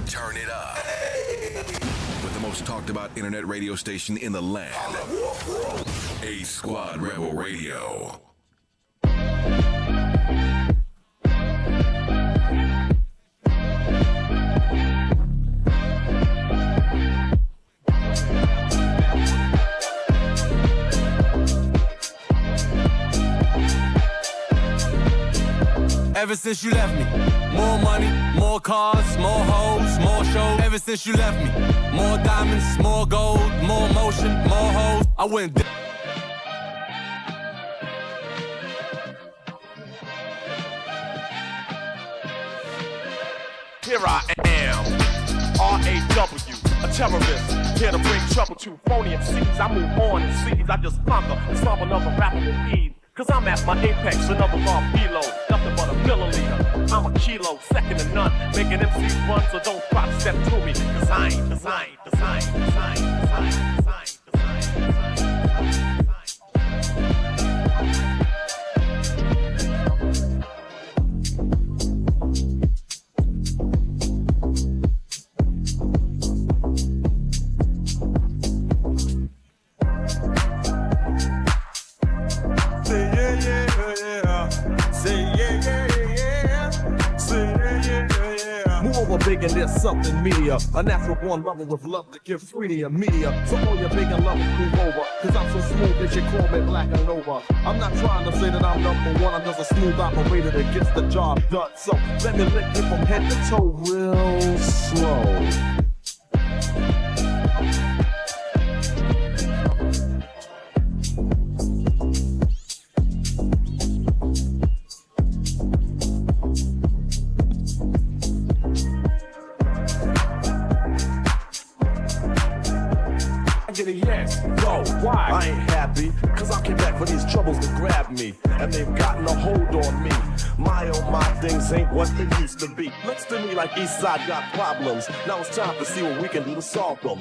Turn it up. With the most talked about internet radio station in the land. A Squad Rebel Radio. Ever since you left me, more money, more cars, more hoes, more shows. Ever since you left me, more diamonds, more gold, more motion, more hoes. I went Here I am, R-A-W, a terrorist, here to bring trouble to phony MCs. I move on and seize, I just conquer and solve another rapper with ease. Cause I'm at my apex, another raw below, nothing but a milliliter. I'm a kilo, second to none, making MCs run, so don't try to step to me. Cause I ain't. Big and there's something media, a natural born lover with love to give free to your media. So all your big and lovers move over, cause I'm so smooth that you call me Black and Nova. I'm not trying to say that I'm number one, I'm just a smooth operator that gets the job done. So let me lick you from head to toe real slow. Yes, no, why? I ain't happy, cause I came back for these troubles to grab me, and they've gotten a hold on me. My oh my, things ain't what they used to be. Looks to me like Eastside got problems. Now it's time to see what we can do to solve them.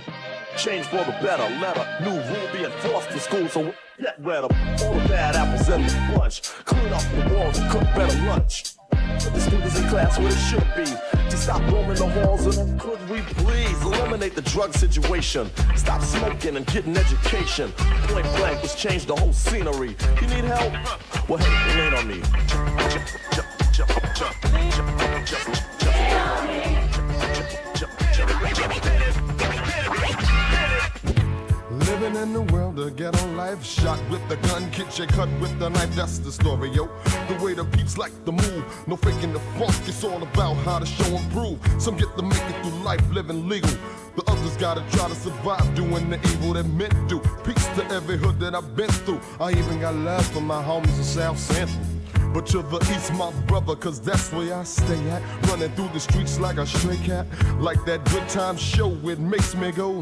Change for the better, letter, new rule being forced in school, so get rid of all the bad apples in the bunch. Clean up the walls and cook better lunch. Put the students in class where it should be. To stop roaming the halls and could we please eliminate the drug situation. Stop smoking and get an education. Point blank, let's change the whole scenery. You need help? Well, hey, lean on me. Living in the world of ghetto life, shot with the gun, get you cut with the knife, that's the story, yo. The way the peeps like to move, no faking the funk, it's all about how to show and prove. Some get to make it through life living legal, the others gotta try to survive doing the evil that men do. Peace to every hood that I've been through, I even got love for my homies in South Central. But to the east, my brother, cause that's where I stay at. Running through the streets like a stray cat, like that good time show, it makes me go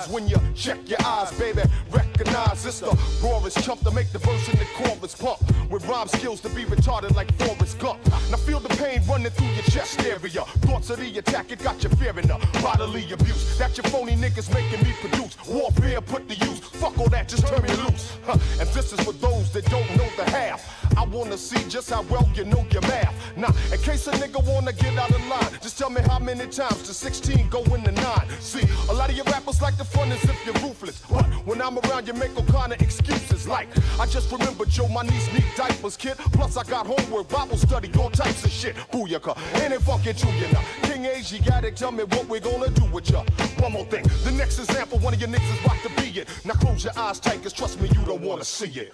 when you check your eyes, baby. Recognize it's the rawest chump to make the verse in the chorus pump. With rhyme skills to be retarded like Forrest Gump. Now feel the pain running through your chest area. Thoughts of the attack, it got you fearing the bodily abuse that your phony niggas making me produce. Warfare put to use, fuck all that, just turn me loose. And this is for those that don't know the half. I wanna see just how well you know your math. Now, in case a nigga wanna get out of line, just tell me how many times the 16 go into 9. See, a lot of your rappers like the fun as if you're ruthless. But when I'm around, you make all kind of excuses. Like, I just remembered, Joe, my niece need diapers, kid. Plus, I got homework, Bible study, all types of shit. Booyaka, ain't it fucking true, you know? King Age, you gotta tell me what we're gonna do with ya. One more thing, the next example, one of your niggas is about to be it. Now close your eyes tight, cause trust me, you don't wanna see it.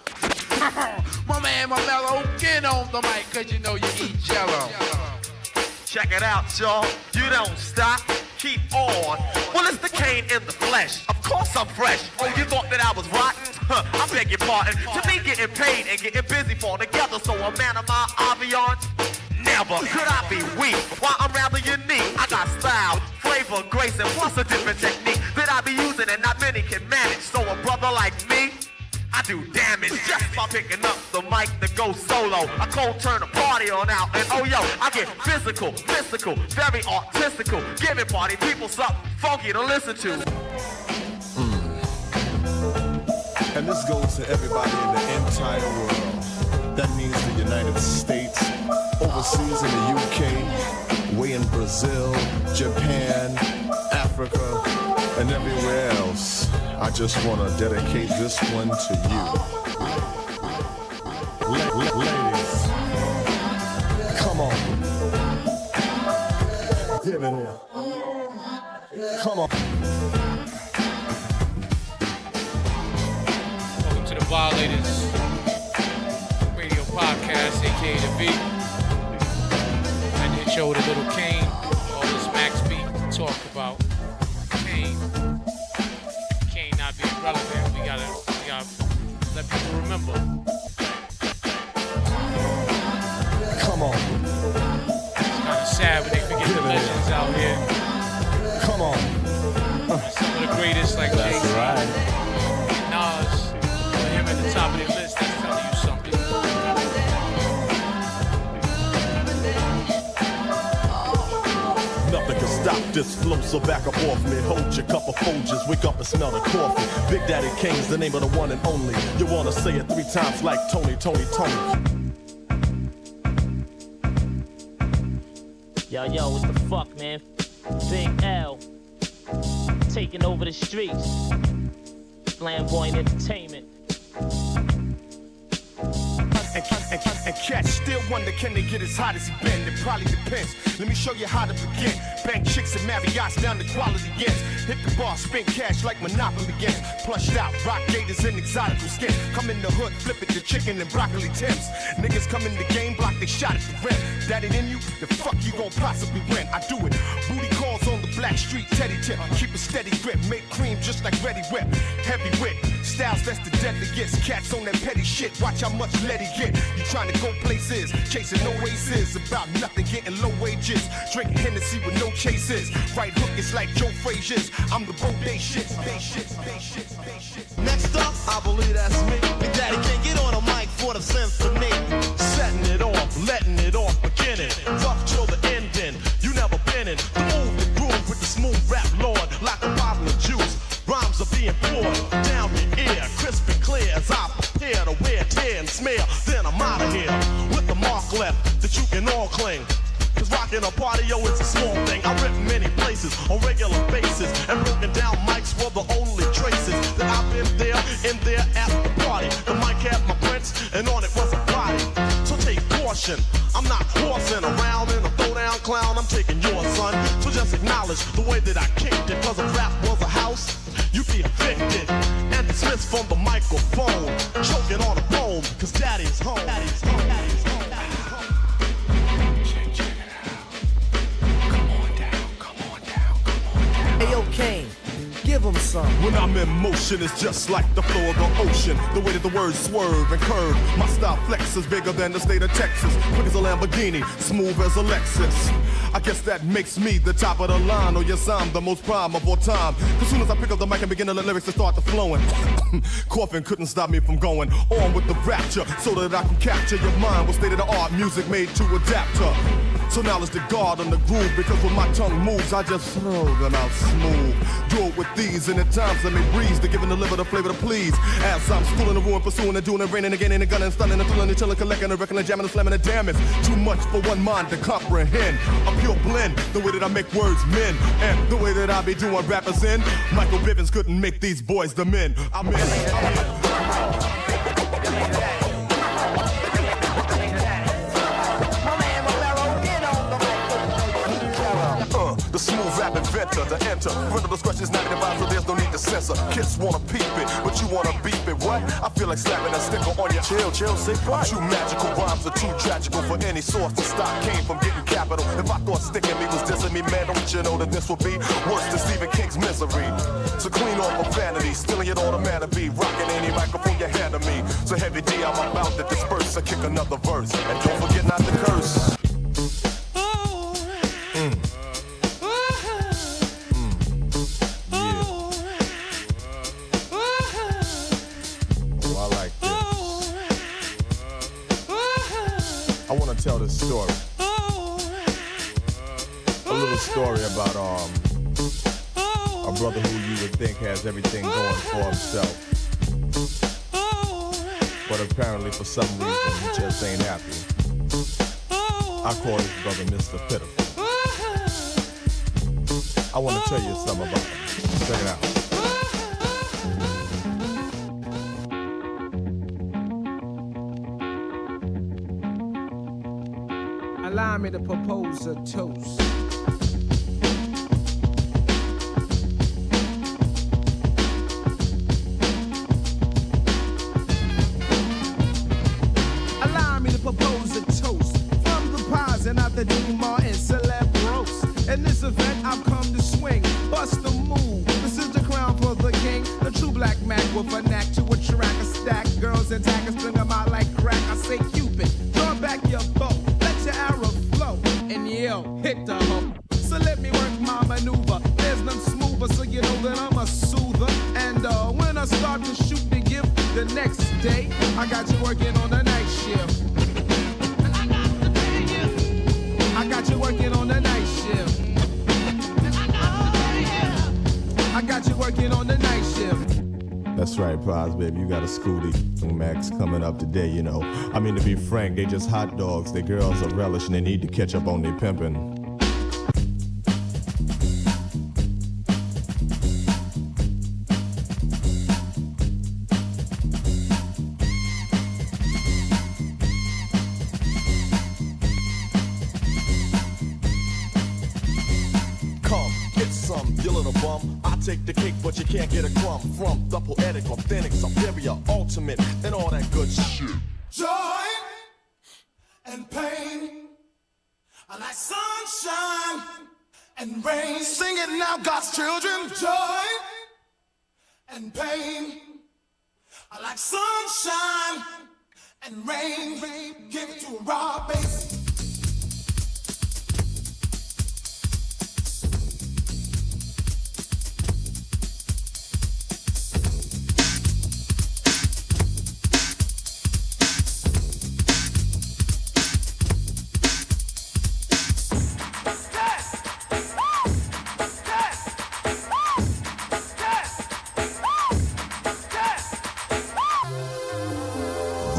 My man, my mellow, get on the mic, cause you know you eat jello. Check it out, y'all. You don't stop, keep on. Well, it's the Kane in the flesh. Of course I'm fresh. Oh, you thought that I was rotten? I beg your pardon. To me, getting paid and getting busy fall together. So a man of my ambiance, never could I be weak. While I'm rather unique, I got style, flavor, grace, and plus a different technique that I be using and not many can manage. So a brother like me, I do damage just by picking up the mic to go solo. I cold turn a party on out, and oh yo, I get physical, mystical, very artistical, giving party people something funky to listen to. And this goes to everybody in the entire world. That means the United States, overseas in the UK, way in Brazil, Japan, Africa, and everywhere else. I just want to dedicate this one to you. Ladies, come on. Give it here. Come on. Welcome to the Violators Radio Podcast, aka The Beat. And hit you with a little Kane. All this Max beat talk about Kane. Kane not being relevant. We gotta let people remember. Come on. It's kind of sad when they forget the legends out here. Come on. Some of the greatest, like Jay-Z, Nas, put him at the top of their list. That's telling you something. Nothing can stop this flow, so back up off me. Hold your cup of Folgers, wake up and smell the coffee. Big Daddy Kane's the name of the one and only. You wanna say it 3 times like Tony, Tony, Tony. Yo, what the fuck, man? Big L. Taking over the streets. Flamboyant entertainment. And cats still wonder, can they get as hot as he been? It probably depends. Let me show you how to begin. Bank chicks and Marriott's down to quality ends. Hit the bar, spend cash like Monopoly games. Plushed out, rock gators and exotical skins. Come in the hood, flip it to chicken and broccoli Tims. Niggas come in the game, block they shot at the rim. That it in you? The fuck you gon' possibly win? I do it. Booty calls on the black street, Teddy tip. Keep a steady grip, make cream just like Ready Whip. Heavy whip, styles that's the deadliest. Cats on that petty shit, watch how much lead he get. You trying to go places, chasing no aces. About nothing, getting low wages. Drinking Hennessy with no chases. Right hook is like Joe Frazier's. I'm the bodacious. Next up, I believe that's me. Big Daddy can't get on a mic for the symphony. Setting it off, letting it off, beginning. Fuck till the ending. You never been in the move, the groove with the smooth rap lord. Like a bottle of juice. Rhymes are being poured down your ear, crisp and clear as I prepare to wear, tear and smear. Then I'm out of here with the mark left that you can all cling. Cause rocking a party, yo, it's a small thing. I rip many places on regular basis, and broken down mics were the only traces that I've been there, in there at the party. The mic had my prints, and on it was a body. So take caution, I'm not horsing around in a throwdown clown. I'm taking yours, son. So just acknowledge the way that I kicked it. Cause if rap was a house, you'd be evicted and dismissed from the microphone, choking on a bone. Cause daddy's home. Daddy's home. Daddy's home. Hey, yo, Kane, give him some. When I'm in motion, it's just like the flow of the ocean. The way that the words swerve and curve. My style flexes bigger than the state of Texas. Quick as a Lamborghini, smooth as a Lexus. I guess that makes me the top of the line. Or yes, I'm the most prime of all time. As soon as I pick up the mic and begin to let lyrics to start to flowing, coughing couldn't stop me from going on with the rapture, so that I can capture your mind with state-of-the-art music made to adapt to. So now let's the guard on the groove, because when my tongue moves, I just throw them out smooth. Do it with these, and at times let me breeze, to give and deliver the flavor to please. As I'm schooling the ruin, pursuing and doing and raining again and gunning and stunning and thrilling and chilling, collecting and reckoning, jamming and slamming and damn, it's too much for one mind to comprehend. A pure blend, the way that I make words men, and the way that I be doing rappers in. Michael Bivins couldn't make these boys the men. I'm in. The smooth rapping inventor to enter. Parental discretion is not advised, so there's no need to censor. Kids wanna peep it, but you wanna beep it. What? I feel like slapping a sticker on your chill, say what? Too magical rhymes are too tragical for any source to stop. Came from getting capital. If I thought sticking me was dissing me, man, don't you know that this would be worse than Stephen King's Misery? So clean off profanity, stealing it automatically, rocking any microphone you hand to me. So heavy D, I'm about to disperse. I kick another verse, and don't forget not to curse. Tell this story. A little story about a brother who you would think has everything going for himself, but apparently for some reason he just ain't happy. I call this brother Mr. Pitiful. I want to tell you something about him. Check it out. Allow me to propose a toast. Allow me to propose a toast from the pies and out the Dean Martin celebros. In this event, I've come to swing, bust the move. This is the crown for the king, the true black man with a knack to attract a stack. Girls and tackers string them out like crack. I say Cupid, draw back your bow. Your arrow flow and yell, hit the hook. So let me work my maneuver. There's none smoother, so you know that I'm a soother. And when I start to shoot the gift the next day, I got you working on the night shift. And I got to pay you. I got you working on the night shift. And I got to pay you. I got you working on the night shift. That's right, Prize, baby. You got a Scooty Max coming up today, you know. I mean, to be frank, they just hot dogs. Their girls are relishing. They need to catch up on their pimping. Come, get some, you little bum. I take the cake, but you can't get a crumb from the poetic, authentic, superior, ultimate, and all that good shit. Joy and pain are like sunshine and rain. Sing it now, God's children. Joy and pain are like sunshine and rain. Give it to a raw bass.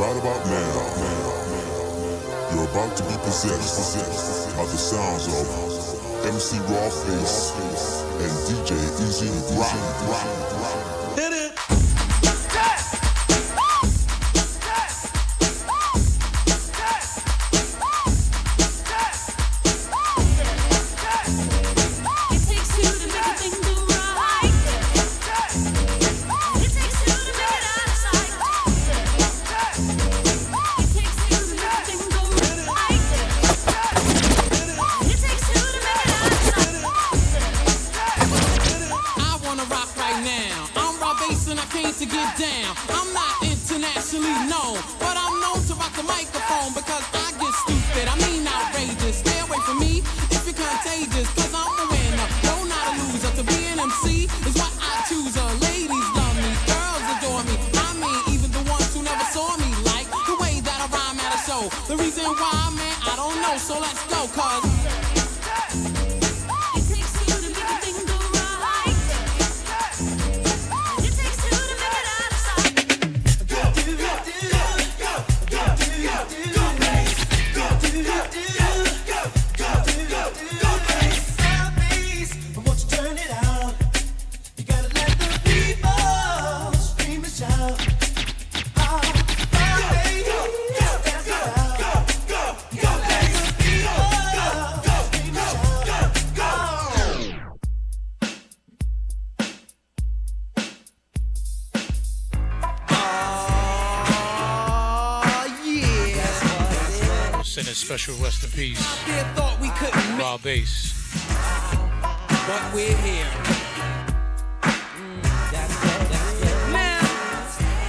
Right about now, you're about to be possessed by the sounds of MC Rawface and DJ Easy Rock. Hit it! To get down, I'm not internationally known, but I'm known to rock the microphone because I get stupid, I mean outrageous. Stay away from me if you're contagious, cause I'm a winner, no not a loser. To be an MC is what I choose. Ladies love me, girls adore me, I mean even the ones who never saw me, like the way that I rhyme at a show. The reason why, man, I don't know, so let's go, cause send a special rest in peace. Thought we couldn't Raw bass. But we're here. Now,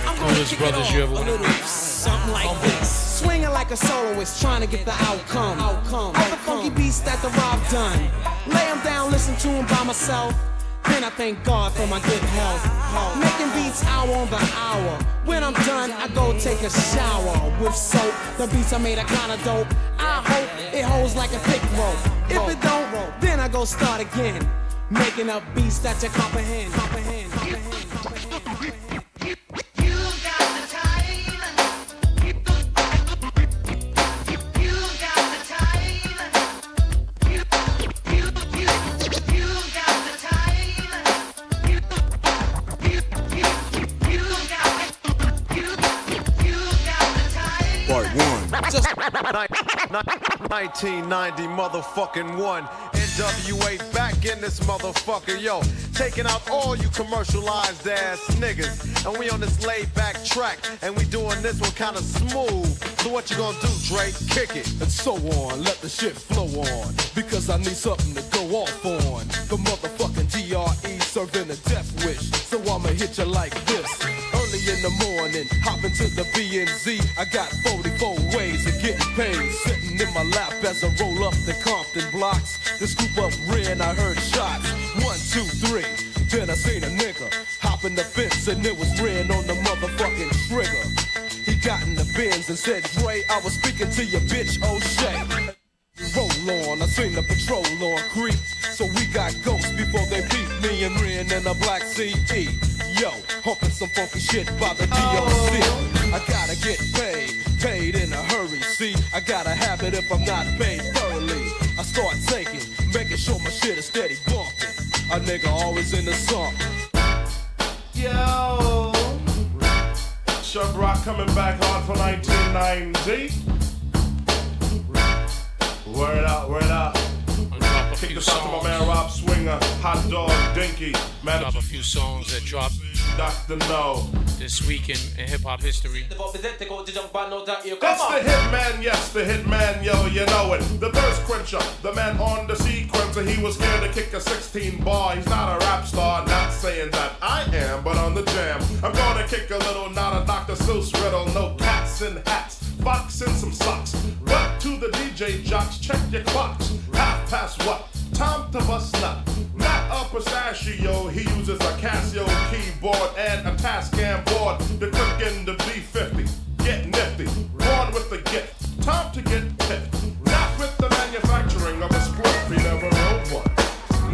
I'm gonna kick brothers it you off ever a wanna little meet. something like this. Swinging like a soloist, trying to get the outcome. All the funky beats that the Rob done. Lay them down, listen to them by myself. Then I thank God for my good health. Making beats hour on the hour. When I'm done, I go take a shower with soap. The beats I made are kinda dope. I hope it holds like a thick rope. If it don't, then I go start again. Making up beats that you comprehend. Part 1. Just 1990 motherfucking 1. NWA back in this motherfucker, yo. Taking out all you commercialized ass niggas. And we on this laid back track. And we doing this one kinda smooth. So what you gonna do, Dre? Kick it. And so on, let the shit flow on. Because I need something to go off on. The motherfucking DRE serving a death wish. So I'ma hit you like this. Early in the morning, hop into the B&Z. I got 44 ways of getting paid. Sitting in my lap as I roll up the Compton blocks. The scoop up red, I heard shots. 1, 2, 3. Then I seen a nigga hop in the fence and it was red on the motherfucking trigger. He got in the Benz and said, Dre, I was speaking to your bitch, O'Shea. Roll on, I seen the patrol on creep. So we got ghosts before they beat me and Ren in a black CD. Yo, humping some funky shit by the DOC. I gotta get paid in a hurry. See, I gotta have it if I'm not paid thoroughly. I start thinking, making sure my shit is steady bumping. A nigga always in the sump. Yo, Chubb Rock coming back hard for 1990. Word out, word out. Kick us out to my man Rob Swinger, Hot Dog Dinky, man. Drop a few songs that dropped Dr. No. this week in hip hop history. It's the hitman, yes, the hitman, yo, you know it. The thirst quencher, the man on the sequencer. He was scared to kick a 16 bar. He's not a rap star, not saying that I am, but on the jam. I'm gonna kick a little, not a Dr. Seuss riddle. No cats in hats, fox in some socks. But to the DJ jocks, check your clocks. 1/2 what? Time to bust nut. Not a pistachio, he uses a Casio keyboard and a Tascam board to cook in the B50. Get nifty, born with the gift. Time to get tipped. Not with the manufacturing of a spliff. He never wrote one,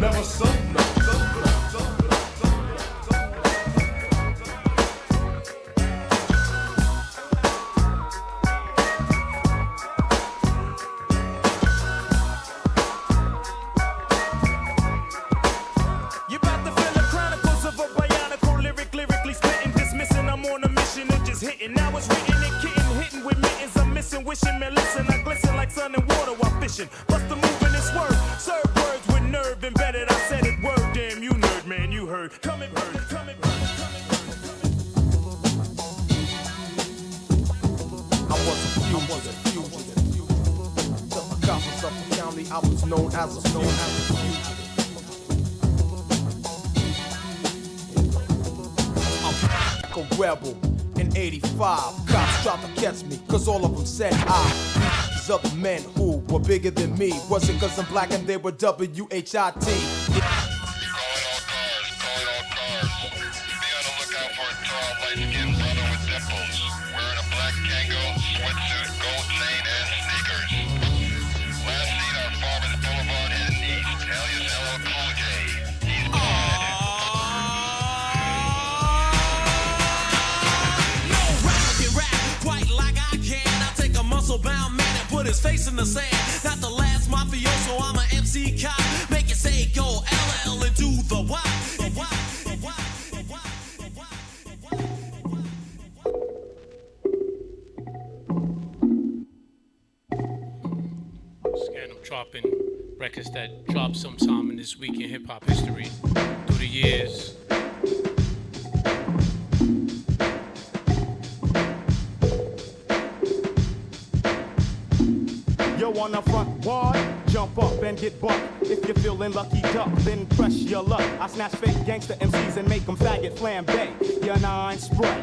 never sold none. Now it's written and kitten, hitting with mittens. I'm missing, wishing, man, listen. I glisten like sun and water while fishing. Bust the move in this word. Serve words with nerve embedded. I said it word, damn you nerd, man, you heard. Come and burn it, come and burn it, come and burn I was a fugitive. To the cops of Suffolk County, I was known as a fugitive. I'm a rebel. In 85, cops tried to catch me, cause all of them said these other men who were bigger than me. Was it cause I'm black and they were WHIT? Bound man and put his face in the sand. Not the last mafioso, I'm a MC cop. Make it say go LL and do the Y. Scan, I'm dropping records that dropped sometime in this week in hip hop history through the years. on the front wall, jump up and get bucked. If you're feeling lucky duck, then press your luck. I snatch fake gangster MCs and make them faggot flambe. Your nine spray.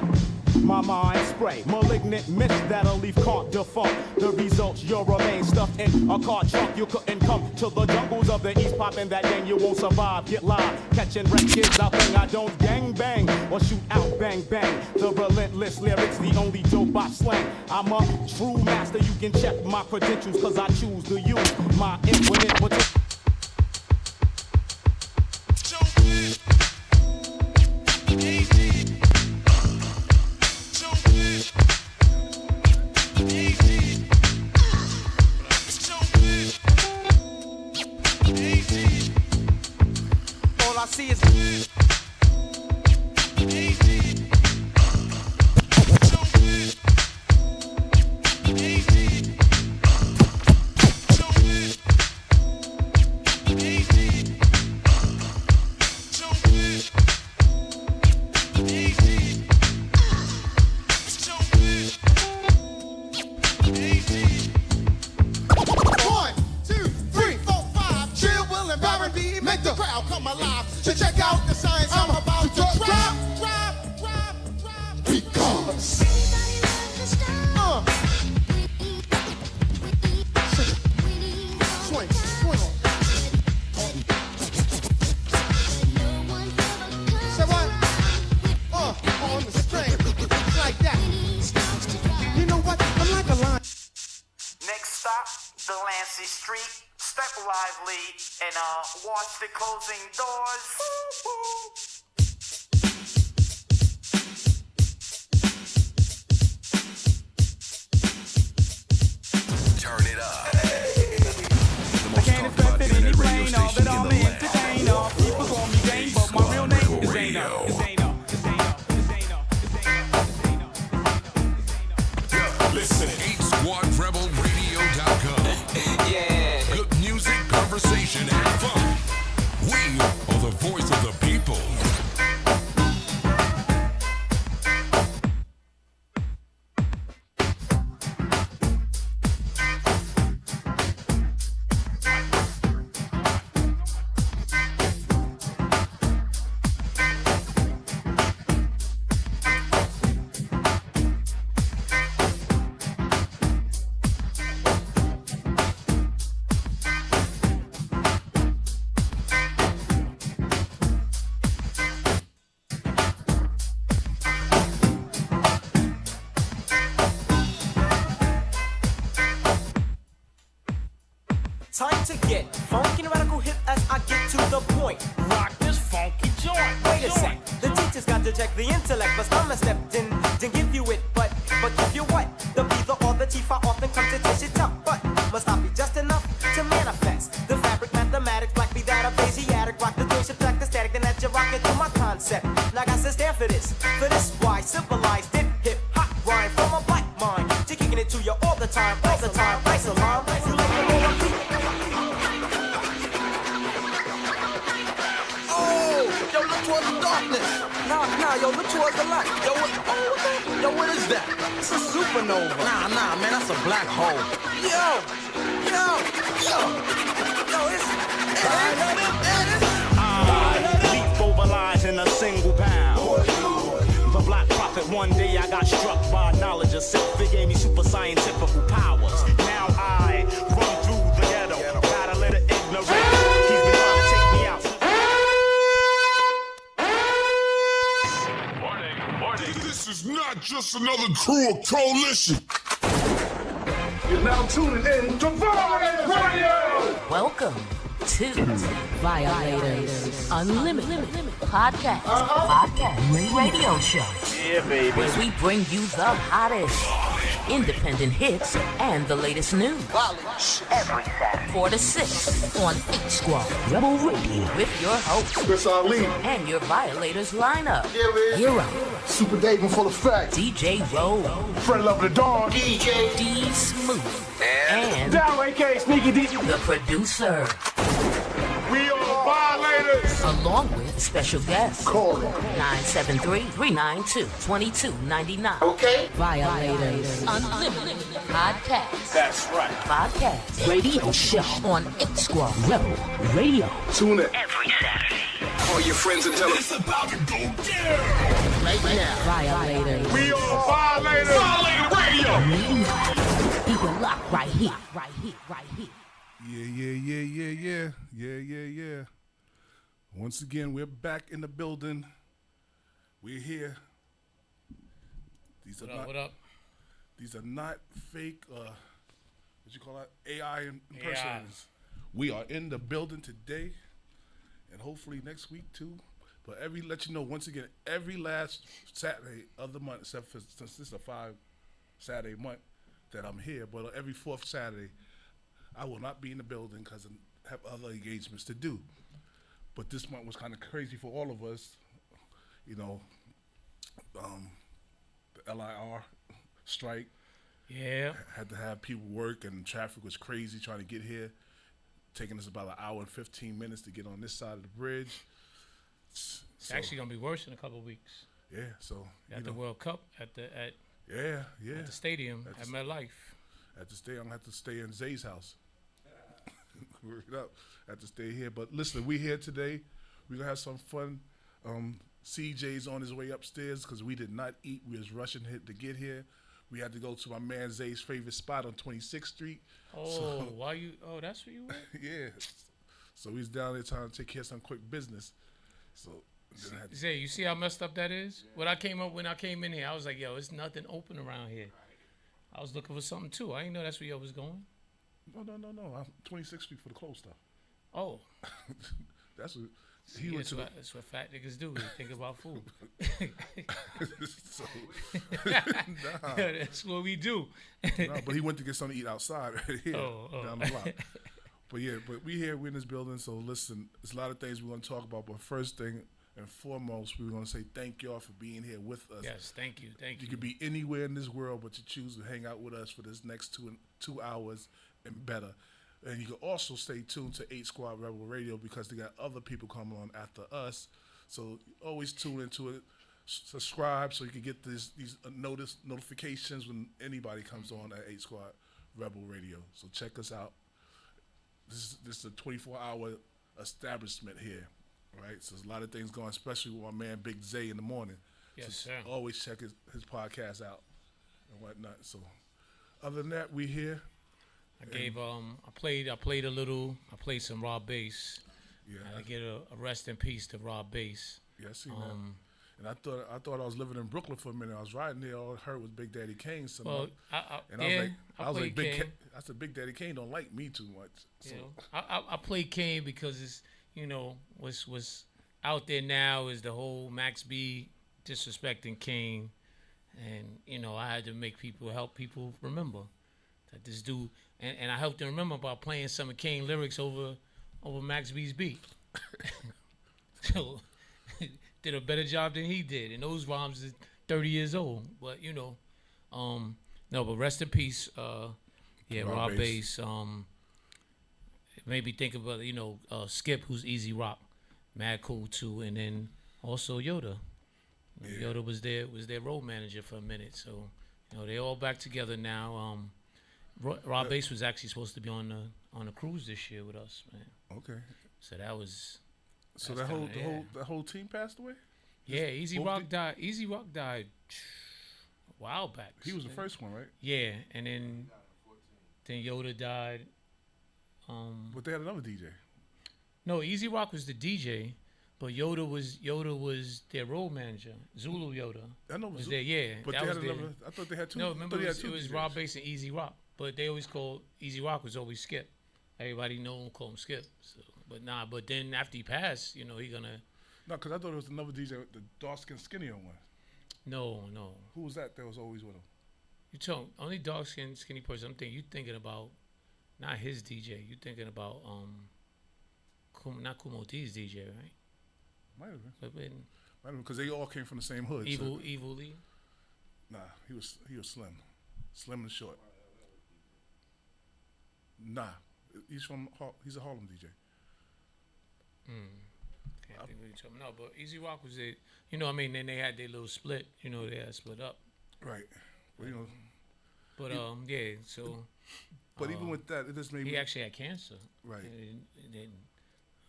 My mind spray, malignant mist that'll leave caught defunct. The results, you'll remain stuffed in a car trunk. You couldn't come to the jungles of the East, poppin' that gang, you won't survive. Get live, catching wreck kids out there. I don't gang bang or shoot out bang bang. The relentless lyrics, the only dope I slang. I'm a true master, you can check my credentials, cause I choose to use my infinite potential. All I see is watch the closing doors. Turn it up. The most talked about internet radio station in the land. People call me Dane, but my real name is Zano. Listen, 8squadrebelradio.com. yeah. Good music, conversation, and fun. We are the voice of the people. Time to get funky and radical hip as I get to the point. Rock this funky joint. Wait a sec, the teacher's got to check the intellect, but I'm a stepped in, didn't give you it, but give you what? The B, the or, the T, I often come to taste it tough, but must not be just enough to manifest. The fabric, mathematics, black be that of Asiatic, rock the doing, subtract the static, then that you rock into my concept. Now I got to stand for this why civilized it, hip hop rhyme from a black mind, to kicking it to you all the time, ice alarm, Yo, look towards the darkness. Nah, yo, look towards the light. Yo, what is that? It's a supernova. Nah, man, that's a black hole. Yo, it's Leap over lies in a single pound. The black prophet, one day I got struck by knowledge of self. It gave me super scientific powers. Now I run through the ghetto, battle it ignorant. He's been trying to take me out. This is not just another cruel coalition. You're now tuning in to Violator Radio. Welcome to Violators Unlimited Podcast Radio Show. Yeah, baby. Where we bring you the hottest independent hits and the latest news. Every Saturday, 4 to 6 on 8 Squad Rebel Radio with your host, Chris Ali. and your Violators lineup. Yeah, man. Hero, Super Dave in full effect. DJ Roll, Friend of the dog. DJ D Smooth, and Down, AK Sneaky D. the producer. We are Violator Violators. Along with special guests. Call 973-392-2299. Okay. Violators. Unlimited podcast. That's right. Podcast. Radio show on X Squad Rebel Radio. Tune in. Every Saturday. Call your friends and tell them it's about to go down. Right now. Violators. We are Violators. Violator Radio. You can lock right here. Right here. Right here. Yeah. Once again, we're back in the building. We're here. What up? These are not fake, what you call that? AI impersonators. We are in the building today, and hopefully next week too. But let you know once again, every last Saturday of the month, except for since this is a 5 Saturday month that I'm here, but every 4th Saturday, I will not be in the building because I have other engagements to do. But this month was kind of crazy for all of us. You know, the LIR strike. Yeah. Had to have people work, and traffic was crazy trying to get here. Taking us about an hour and 15 minutes to get on this side of the bridge. It's actually going to be worse in a couple of weeks. Yeah, so. At the World Cup, at the stadium, at MetLife. I'm gonna have to stay in Zay's house. Work it up. I have to stay here. But listen, we here today. We're gonna have some fun. CJ's on his way upstairs because we did not eat. We was rushing to get here. We had to go to my man Zay's favorite spot on 26th Street. Oh, that's where you were? Yeah. So he's down there trying to take care of some quick business. So Zay, you see how messed up that is? When I came in here, I was like, yo, it's nothing open around here. I was looking for something too. I didn't know that's where you was going. No. I'm 26th Street for the clothes stuff. Oh. That's what that's what fat niggas do. They think about food. That's what we do. No, but he went to get something to eat outside right here down the block. But we're in this building, so listen, there's a lot of things we're going to talk about, but first thing and foremost, we're going to say thank y'all for being here with us. Yes, thank you. You could be anywhere in this world, but you choose to hang out with us for this next 2 hours and better. And you can also stay tuned to 8 Squad Rebel Radio because they got other people coming on after us. So always tune into it. Subscribe so you can get these notifications when anybody comes on at 8 Squad Rebel Radio. So check us out. This is a 24-hour establishment here, right? So there's a lot of things going, especially with my man Big Zay in the morning. Yes, so sir. Always check his podcast out and whatnot. So other than that, we here. I played some raw bass. Yeah. I get a rest in peace to raw bass. Yeah, I see that. And I thought I was living in Brooklyn for a minute. I was riding there. All I heard was Big Daddy Kane. I was like, Big Daddy Kane don't like me too much. So. I play Kane because it's what's out there now is the whole Max B disrespecting Kane, and I had to help people remember that this dude, and I helped them remember by playing some of Kane lyrics over Max B's beat. So did a better job than he did, and those rhymes is 30 years old. But but rest in peace. Raw bass. It made me think about Skip, who's Easy Rock, mad cool too, and then also Yoda. Yoda was their road manager for a minute, so they all back together now. Raw bass was actually supposed to be on the cruise this year with us, man. Okay. So that was. So the whole team passed away? Yeah, Easy Rock died. Easy Rock died a while back. He was the first one, right? Yeah, and then Yoda died. But they had another DJ. No, Easy Rock was the DJ, but Yoda was their road manager. Zulu Yoda. I know was there. Yeah, but they had another. I thought they had two. No, remember it was DJs. Raw Bass and Easy Rock, but they always called Easy Rock was always Skip. Everybody called him Skip. So, but then after he passed, he gonna. No, because I thought it was another DJ, the dark skin skinnier one. No. Who was that was always with him? You told only dark skin skinny person. You thinking about not his DJ. You thinking about not Kumo D's DJ, right? Might have been. Because they all came from the same hood. Evil Lee. Nah, he was slim and short. Nah, he's a Harlem DJ. Can't think of each other. No, but Easy Rock was it. You know, I mean, then they had their little split. You know, they had split up. Right. Well, you know. But yeah. So. But even with that, it just made he actually had cancer. Right. And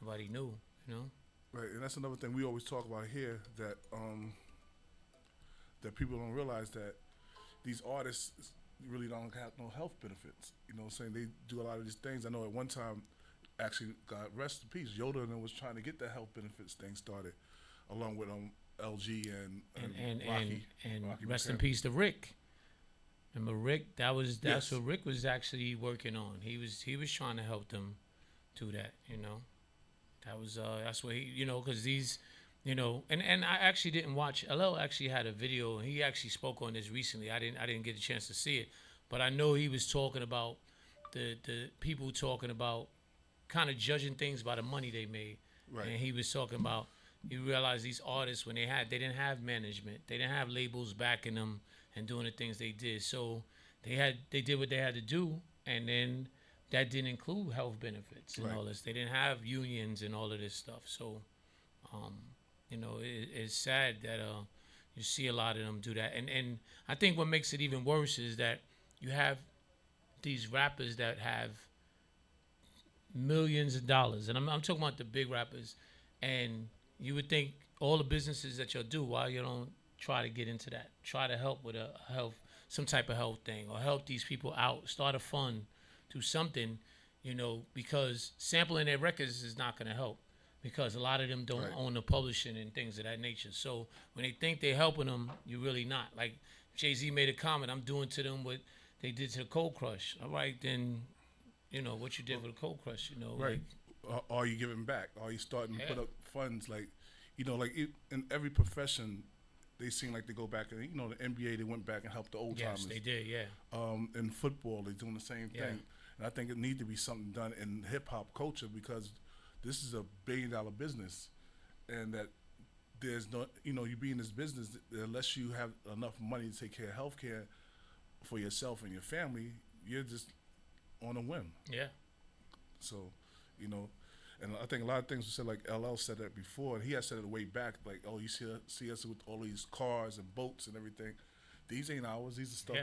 nobody knew. You know. Right, and that's another thing we always talk about here, that that people don't realize that these artists really don't have no health benefits. You know what I'm saying? They do a lot of these things. I know at one time, actually, God rest in peace, Yoda and them was trying to get the health benefits thing started, along with LG and Rocky. And Rocky rest in McCann. peace to Rick. Remember Rick? That's Yes. what Rick was actually working on. He was trying to help them do that. You know. That was that's what he, you know, because these, you know, and I actually didn't watch. LL actually had a video. He actually spoke on this recently. I didn't get a chance to see it, but I know he was talking about the people talking about kind of judging things by the money they made. Right. And he was talking about, you realize these artists, when they didn't have management, they didn't have labels backing them and doing the things they did. So they did what they had to do, and then that didn't include health benefits and all this. They didn't have unions and all of this stuff. So, you know, it's sad that you see a lot of them do that. And I think what makes it even worse is that you have these rappers that have millions of dollars. And I'm talking about the big rappers. And you would think all the businesses that you'll do, why you don't try to get into that? Try to help with some type of health thing, or help these people out, start a fund, do something, you know, because sampling their records is not going to help, because a lot of them don't own the publishing and things of that nature. So when they think they're helping them, you're really not. Like Jay-Z made a comment, I'm doing to them what they did to the Cold Crush. All right, then, you know, what you did with the Cold Crush, you know. Right. Are you giving back? Are you starting to put up funds? Like, you know, like in every profession, they seem like they go back, and you know, the NBA, they went back and helped the old timers. Yes, they did, yeah. In football, they're doing the same thing. And I think it needs to be something done in hip hop culture, because this is a $1 billion business, and that there's no, you know, you be in this business, unless you have enough money to take care of health care for yourself and your family, you're just on a whim. Yeah. So, you know, and I think a lot of things were said, like LL said that before, and he had said it way back, like, oh, you see us with all these cars and boats and everything. These ain't ours. These are stuff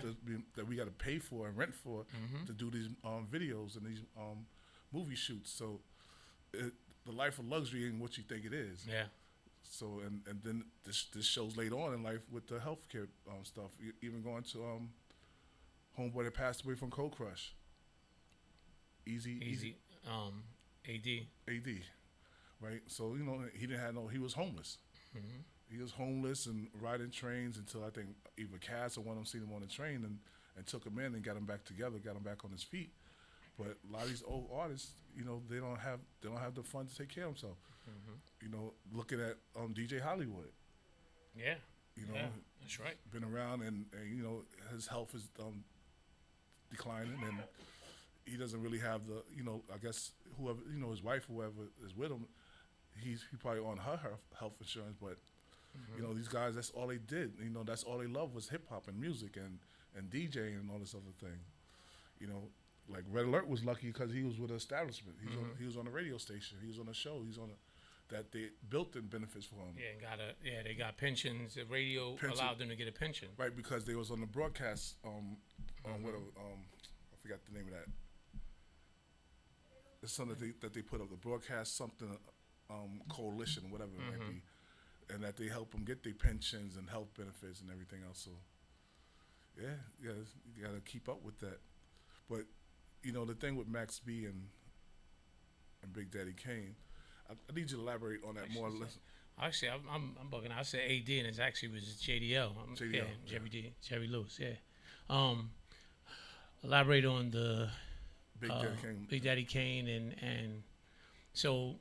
that we got to pay for and rent for to do these videos and these movie shoots. So the life of luxury ain't what you think it is. Yeah. So and then this shows later on in life with the healthcare stuff. Even going to homeboy that passed away from Cold Crush. Easy. AD. Right. So you know he was homeless. Mm-hmm. He was homeless and riding trains until I think either Cass or one of them seen him on the train and took him in and got him back together, got him back on his feet. But a lot of these old artists, you know, they don't have the funds to take care of themselves. Mm-hmm. You know, looking at DJ Hollywood. Yeah. You know, that's right. Been around and you know his health is declining, and he doesn't really have the, you know, I guess whoever, you know, his wife, whoever is with him, he probably on her health insurance, but. You know, these guys, that's all they did. You know, that's all they loved was hip-hop and music and DJing and all this other thing. You know, like Red Alert was lucky because he was with an establishment. He was on a radio station. He was on a show. He's on that they built in benefits for him. Yeah, and they got pensions. The radio allowed them to get a pension. Right, because they was on the broadcast, I forgot the name of that. It's something that they put up, the broadcast something coalition, whatever it might be. And that they help them get their pensions and health benefits and everything else. So, yeah, you got to keep up with that. But, you know, the thing with Max B and Big Daddy Kane, I need you to elaborate on that more or less. Actually, I'm bugging. I said AD, and it actually was JDL. Jerry Lewis. Yeah. Elaborate on the Big Daddy Kane, and so.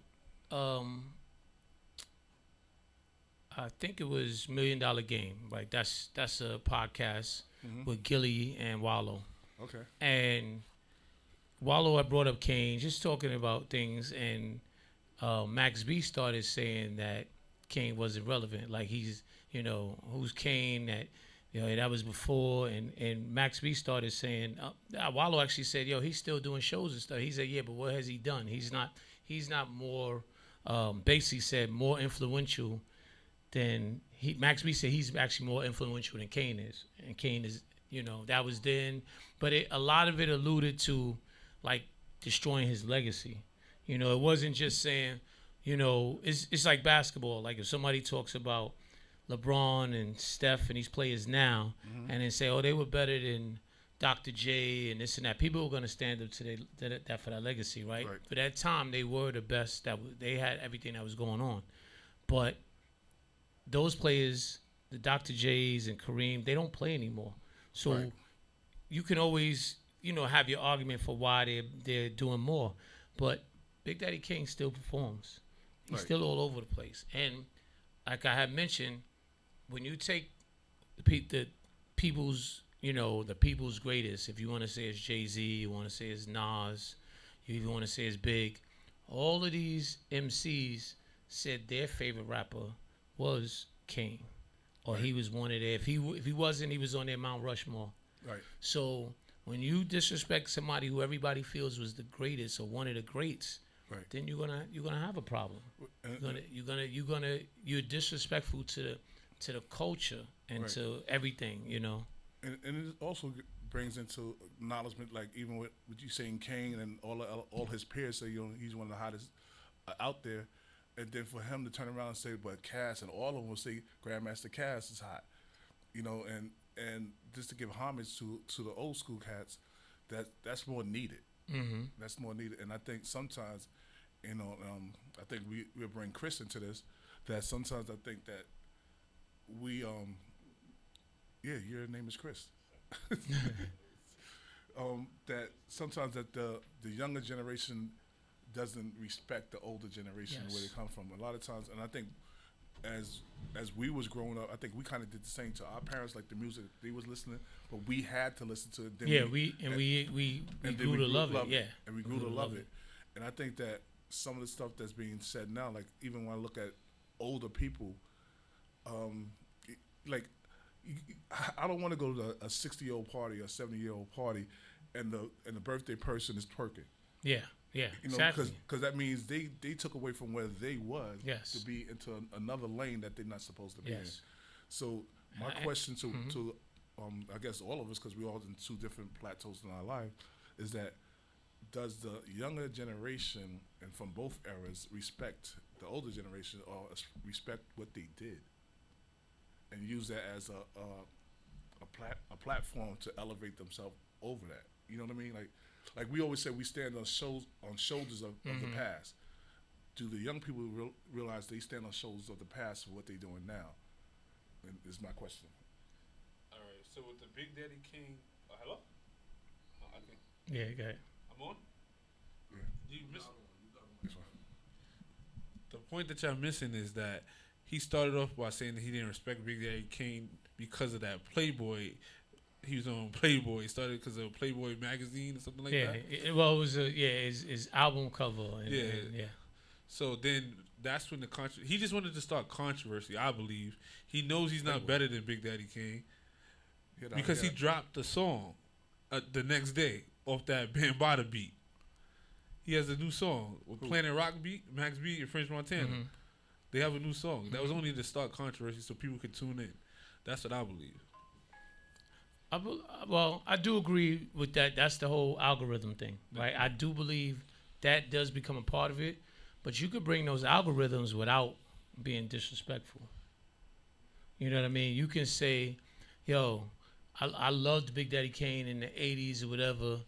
I think it was $1 Million Game, right? That's a podcast with Gilly and Wallow. Okay. And Wallow had brought up Kane, just talking about things, and Max B started saying that Kane wasn't relevant. Like he's, you know, who's Kane? That, you know, that was before, and Max B started saying, Wallow actually said, yo, he's still doing shows and stuff. He said, yeah, but what has he done? He's not more basically said more influential than Max B said he's actually more influential than Kane is, and Kane is, that was then, but a lot of it alluded to like destroying his legacy. It wasn't just saying, it's like basketball. Like if somebody talks about LeBron and Steph and these players now, and then say, oh, they were better than Dr. J and this and that, people are going to stand up to that for that legacy, right? For that time, they were the best. They had everything that was going on, but those players, the Dr. J's and Kareem, they don't play anymore. So you can always, have your argument for why they're doing more. But Big Daddy Kane still performs. He's still all over the place. And like I had mentioned, when you take the people's, the people's greatest, if you want to say it's Jay-Z, you want to say it's Nas, you even want to say it's Big, all of these MCs said their favorite rapper was Kane, or he was one of their. If he wasn't, he was on their Mount Rushmore. Right. So when you disrespect somebody who everybody feels was the greatest or one of the greats, then you're gonna have a problem. You're disrespectful to the culture and to everything, And it also brings into acknowledgement, like even with you saying Kane and all his peers say he's one of the hottest out there. And then for him to turn around and say, but Cass, and all of them will say Grandmaster Cass is hot, and just to give homage to the old school cats, that's more needed. Mm-hmm. That's more needed, and I think sometimes, I think we'll bring Chris into this. That sometimes I think that we, your name is Chris. That sometimes that the younger generation doesn't respect the older generation where they come from. A lot of times, and I think as we was growing up, I think we kind of did the same to our parents, like the music they was listening, but we had to listen to it. Then we grew to love it. Yeah, and we grew to love it. And I think that some of the stuff that's being said now, like even when I look at older people, like I don't want to go to a 60-year-old party or 70-year-old party, and the birthday person is twerking. Yeah. Yeah, exactly. Because that means they took away from where they was to be into another lane that they're not supposed to be in. So my question to I guess all of us, because we're all in two different plateaus in our life, is that does the younger generation and from both eras respect the older generation or respect what they did and use that as a platform to elevate themselves over that? You know what I mean? Like we always say, we stand on shoulders of the past. Do the young people realize they stand on shoulders of the past for what they're doing now? And is my question. All right. So with the Big Daddy Kane, hello? Yeah, go ahead. I'm on. Yeah. You miss the point that y'all missing is that he started off by saying that he didn't respect Big Daddy Kane because of that Playboy. He was on Playboy. He started because of Playboy magazine or something like that. It was his album cover. And, So then that's when he just wanted to start controversy. I believe he knows he's not better than Big Daddy Kane because he dropped the song the next day off that Bambaataa beat. He has a new song with Planet Rock beat, Max B and French Montana. Mm-hmm. They have a new song. That was only to start controversy so people could tune in. That's what I believe. Well, I do agree with that. That's the whole algorithm thing, right? I do believe that does become a part of it, but you could bring those algorithms without being disrespectful. You know what I mean? You can say, yo, I loved Big Daddy Kane in the 80s or whatever,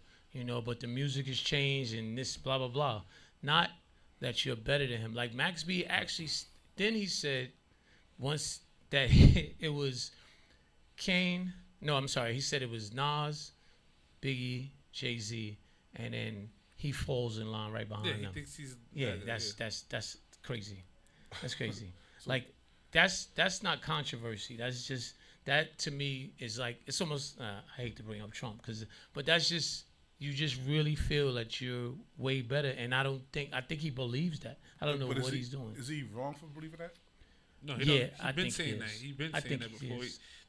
but the music has changed and this blah, blah, blah. Not that you're better than him. Like Max B actually, then he said once that it was Kane. No, I'm sorry. He said it was Nas, Biggie, Jay-Z, and then he falls in line right behind them. He thinks he's that's crazy. That's crazy. Like that's not controversy. That's just that to me is like it's almost. I hate to bring up Trump but that's just you just really feel that you're way better, and I think he believes that. I don't know what he's doing. Is he wrong for believing that? No, he's been saying that. He's been saying that before.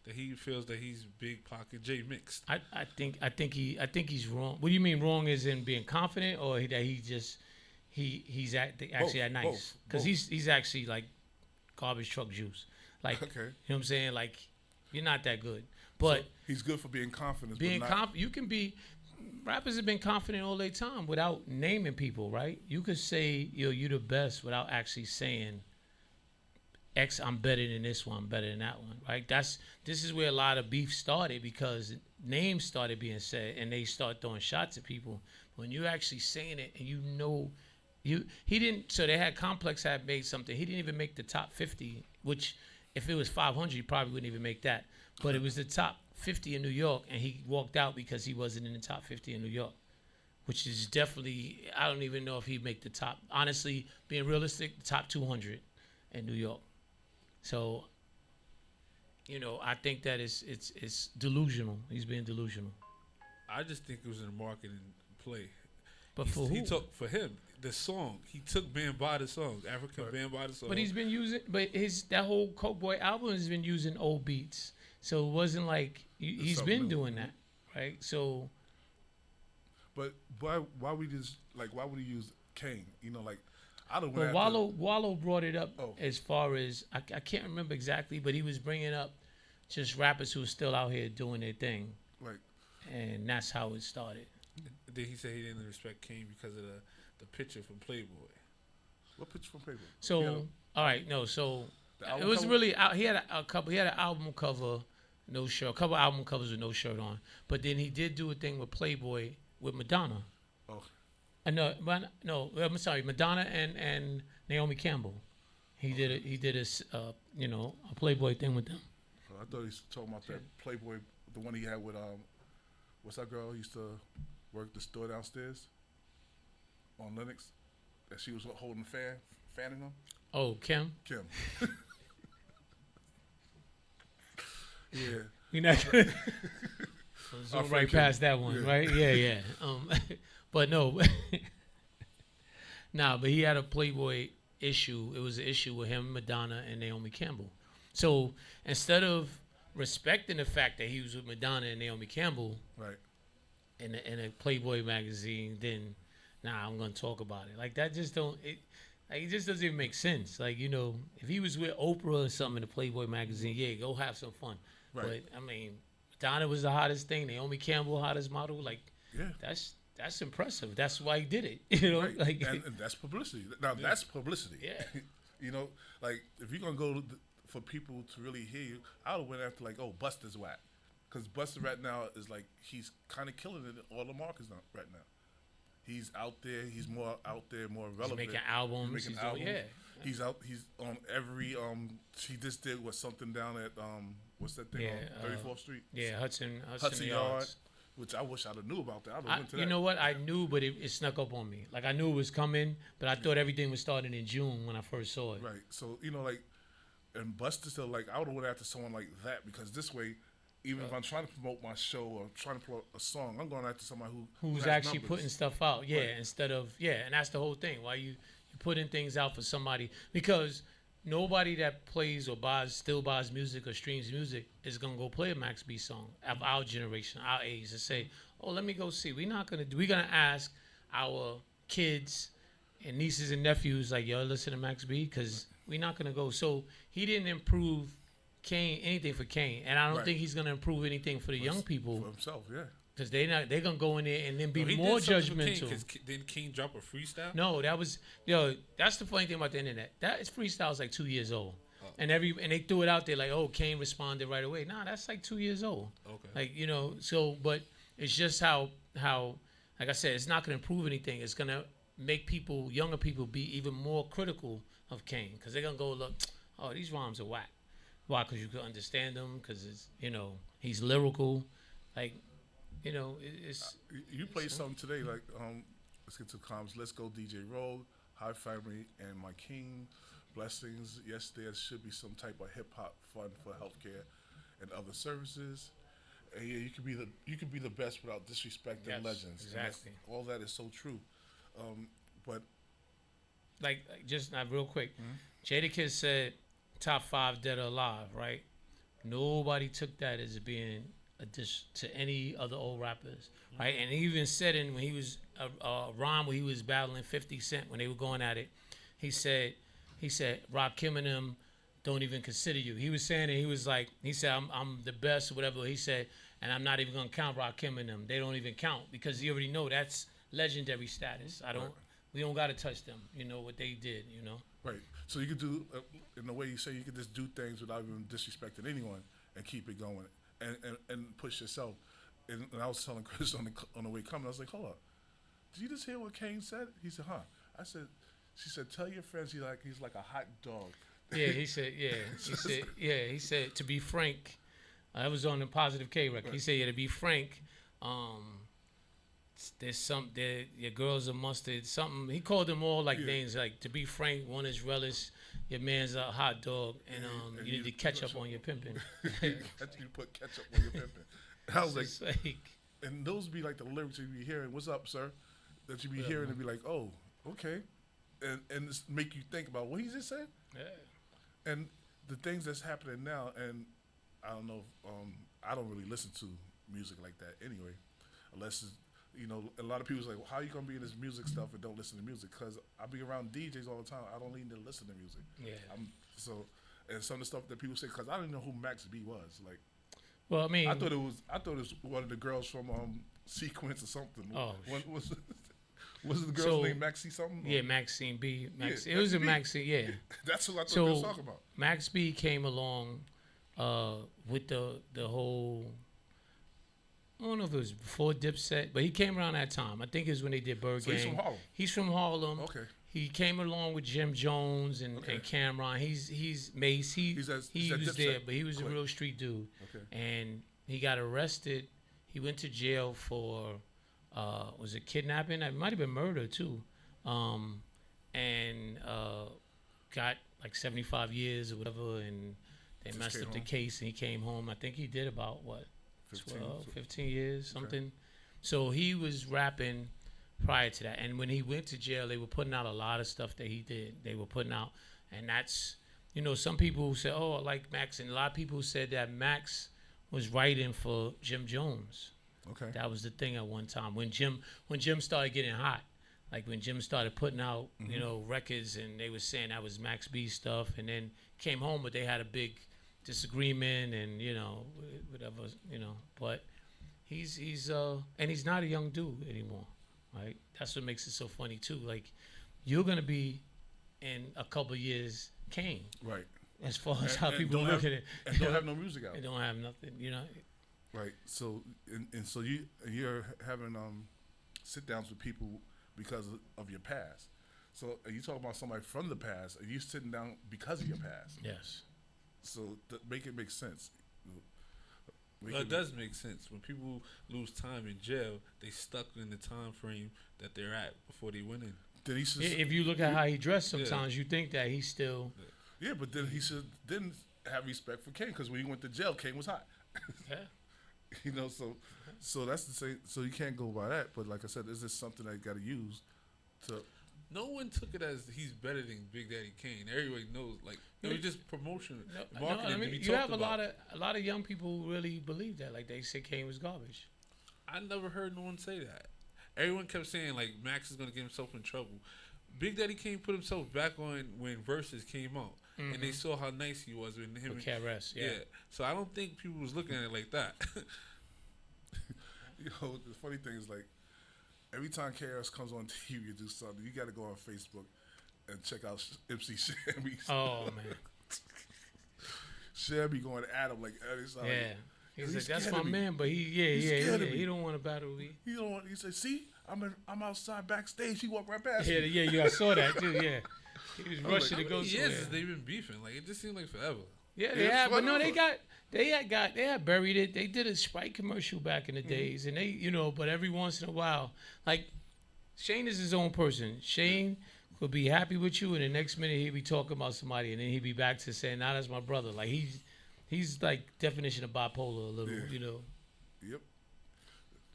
That he feels that he's Big Pocket J mixed. I think he's wrong. What do you mean wrong? Is in being confident, or that he's actually that nice because he's actually like garbage truck juice. Like, okay. You know what I'm saying? Like, you're not that good, but so he's good for being confident. Being confident, you can be. Rappers have been confident all their time without naming people, right? You could say, yo, you the best without actually saying X, I'm better than this one, I'm better than that one, right? This is where a lot of beef started because names started being said and they start throwing shots at people. When you're actually saying it and he didn't, so they had Complex had made something. He didn't even make the top 50, which if it was 500, he probably wouldn't even make that. But it was the top 50 in New York, and he walked out because he wasn't in the top 50 in New York, which is definitely, I don't even know if he'd make the top. Honestly, being realistic, the top 200 in New York. So, I think that it's delusional. He's being delusional. I just think it was a marketing play. But for who? He took, for him, the song. He took Bambaataa songs, African Bambaataa songs. But he's been using, that whole Coke Boy album has been using old beats. So it wasn't like he's been doing that, right? So, but why would he use Kane? I don't. But Wallow brought it up as far as I can't remember exactly, but he was bringing up just rappers who are still out here doing their thing, right? And that's how it started. Then he said he didn't respect Kane because of the picture from Playboy. What picture from Playboy? So all right, no, so it was cover? Really he had a couple. He had an album cover. No shirt. A couple album covers with no shirt on. But then he did do a thing with Playboy with Madonna. Oh. I'm sorry, Madonna and Naomi Campbell. He did a Playboy thing with them. Oh, I thought he was talking about that Playboy, the one he had with what's that girl who used to work the store downstairs on Linux? That she was holding the fanning him. Oh, Kim. Kim. Yeah. You're not gonna zoom right past that one, right? Yeah. But no. But he had a Playboy issue. It was an issue with him, Madonna, and Naomi Campbell. So instead of respecting the fact that he was with Madonna and Naomi Campbell, right, in a Playboy magazine, then I'm gonna talk about it. Like that just don't. It just doesn't even make sense. Like, if he was with Oprah or something in the Playboy magazine, yeah, go have some fun. Right. But I mean, Madonna was the hottest thing. Naomi Campbell, hottest model. Like, that's impressive. That's why he did it. Right. Like, and that's publicity. Now that's publicity. Yeah. Like if you're gonna go for people to really hear you, I would went after Busta's whack, because Busta right now is like he's kind of killing it in all the markets right now. He's out there. He's more out there, more relevant. He's making albums. He's out. He's on every. He just did something down at what's that thing on 34th Street? Yeah, Hudson Yard. Which I wish I'd have knew about that. I'd have went to that. You know what? I knew, but it snuck up on me. Like I knew it was coming, but I thought everything was starting in June when I first saw it. Right. So and Busta still I would have went after someone like that, because this way, even if I'm trying to promote my show or trying to promote a song, I'm going after somebody who's actually putting stuff out. Yeah, right. Instead of and that's the whole thing. Why you putting things out for somebody, because nobody that plays or still buys music or streams music is gonna go play a Max B song of our generation, our age, and say, "Oh, let me go see." We're gonna ask our kids and nieces and nephews like, "Yo, listen to Max B," because we're not gonna go. So he didn't improve anything for Kane, and I don't think he's gonna improve anything for the young people. For himself, yeah. Because they're gonna go in there and then be more judgmental. Didn't King drop a freestyle? No, that's the funny thing about the internet. That freestyle is like 2 years old, and they threw it out there like, oh, Kane responded right away. Nah, that's like 2 years old. Okay. Like but it's just how like I said, it's not gonna improve anything. It's gonna make younger people be even more critical of Kane, because they're gonna go look, oh, these rhymes are whack. Why? Because you can understand them. Because it's he's lyrical, like. It's you played something today, like let's get to comms. Let's Go DJ Rogue, High Family, and My King, Blessings. Yes, there should be some type of hip hop fund for healthcare and other services. And yeah, you can be the best without disrespecting legends. Exactly. All that is so true. But like just not real quick, Jadakiss said top 5 dead or alive, right? Nobody took that as being a diss to any other old rappers, right? And he even said when he was a rhyme where he was battling 50 Cent when they were going at it, he said Rakim and them don't even consider you. He was saying it. He said I'm the best or whatever. He said, and I'm not even gonna count Rakim and them. They don't even count because you already know that's legendary status. We don't gotta touch them. You know what they did. You know. Right. So you could do in the way you say you could just do things without even disrespecting anyone and keep it going and push yourself. And I was telling Chris on the way coming, I was like, hold up, did you just hear what Kane said? He said, huh? She said, tell your friends he's like a hot dog. Yeah, he said, he said, to be frank, that was on the Positive K record. Right. He said, to be frank, there's your girls are mustard, something. He called them all names, like, to be frank, one is relish, your man's a hot dog, and you need to catch up on your pimping. You put ketchup on your pimping. I was like, and those be like the lyrics you be hearing, what's up, sir? That you be hearing and be like, oh, okay. And just make you think about what he just said. Yeah. And the things that's happening now, and I don't know, I don't really listen to music like that anyway, unless it's, a lot of people's like, well, how are you gonna be in this music stuff and don't listen to music? Because I be around DJs all the time. I don't need to listen to music. Yeah. And some of the stuff that people say, because I didn't know who Max B was. Like, well, I mean, I thought it was one of the girls from Sequence or something. Oh, was the girl's name Maxie something? Yeah, Maxine B. Yeah, it was a Maxine. Yeah, that's who I thought they was talking about. Max B came along with the whole. I don't know if it was before Dipset, but he came around that time. I think it was when they did Bird Gang. He's from Harlem. He's from Harlem. Okay. He came along with Jim Jones and Cameron. He's Mace. He was there, but he was a real street dude. Okay. And he got arrested. He went to jail for was it kidnapping? It might have been murder too. And got like 75 years or whatever, and they messed up the case, and he came home. I think he did about 15 years, something. Okay. So he was rapping prior to that. And when he went to jail, they were putting out a lot of stuff that he did. They were putting out, and that's, some people say, oh, I like Max. And a lot of people said that Max was writing for Jim Jones. Okay. That was the thing at one time. When Jim started getting hot, like when Jim started putting out, records, and they were saying that was Max B stuff, and then came home, but they had a big disagreement and whatever, but he's and he's not a young dude anymore, right? That's what makes it so funny too. Like, you're gonna be in a couple years Kane, right? As far as how people look at it, and don't have no music out, and don't have nothing, right? So and so you're having sit downs with people because of your past. So are you talking about somebody from the past? Are you sitting down because of your past? Yes. So make it make sense. Well, it does make sense. When people lose time in jail, they stuck in the time frame that they're at before they went in. Then if you look at how he dressed, sometimes you think that he's still. Yeah, but then he didn't have respect for Kane, because when he went to jail, Kane was hot. Yeah. So that's the same. So you can't go by that. But like I said, is this something that you got to use to? No one took it as he's better than Big Daddy Kane. Everybody knows, like, it was just promotion, marketing. I mean, you have a lot of young people who really believe that. Like, they say Kane was garbage. I never heard no one say that. Everyone kept saying, like, Max is gonna get himself in trouble. Big Daddy Kane put himself back on when Versus came out, and they saw how nice he was with him. With KRS, yeah. So I don't think people was looking at it like that. The funny thing is, like, every time KRS comes on TV to do something, you got to go on Facebook and check out MC Shammy. Oh, man. Shammy going at him like, he's like, that's my man, but he don't want to battle me. He don't want. He said, see, I'm outside backstage. He walked right past me. Yeah, I saw that too. Yeah, he was rushing to go. Yes, they've been beefing. Like, it just seemed like forever. Yeah, they have, but no, they had buried it. They did a Sprite commercial back in the days, and they, but every once in a while, like, Shane is his own person. Shane could be happy with you, and the next minute he'd be talking about somebody, and then he'd be back to saying, "Nah, that's my brother." Like, he's like definition of bipolar a little, Yep.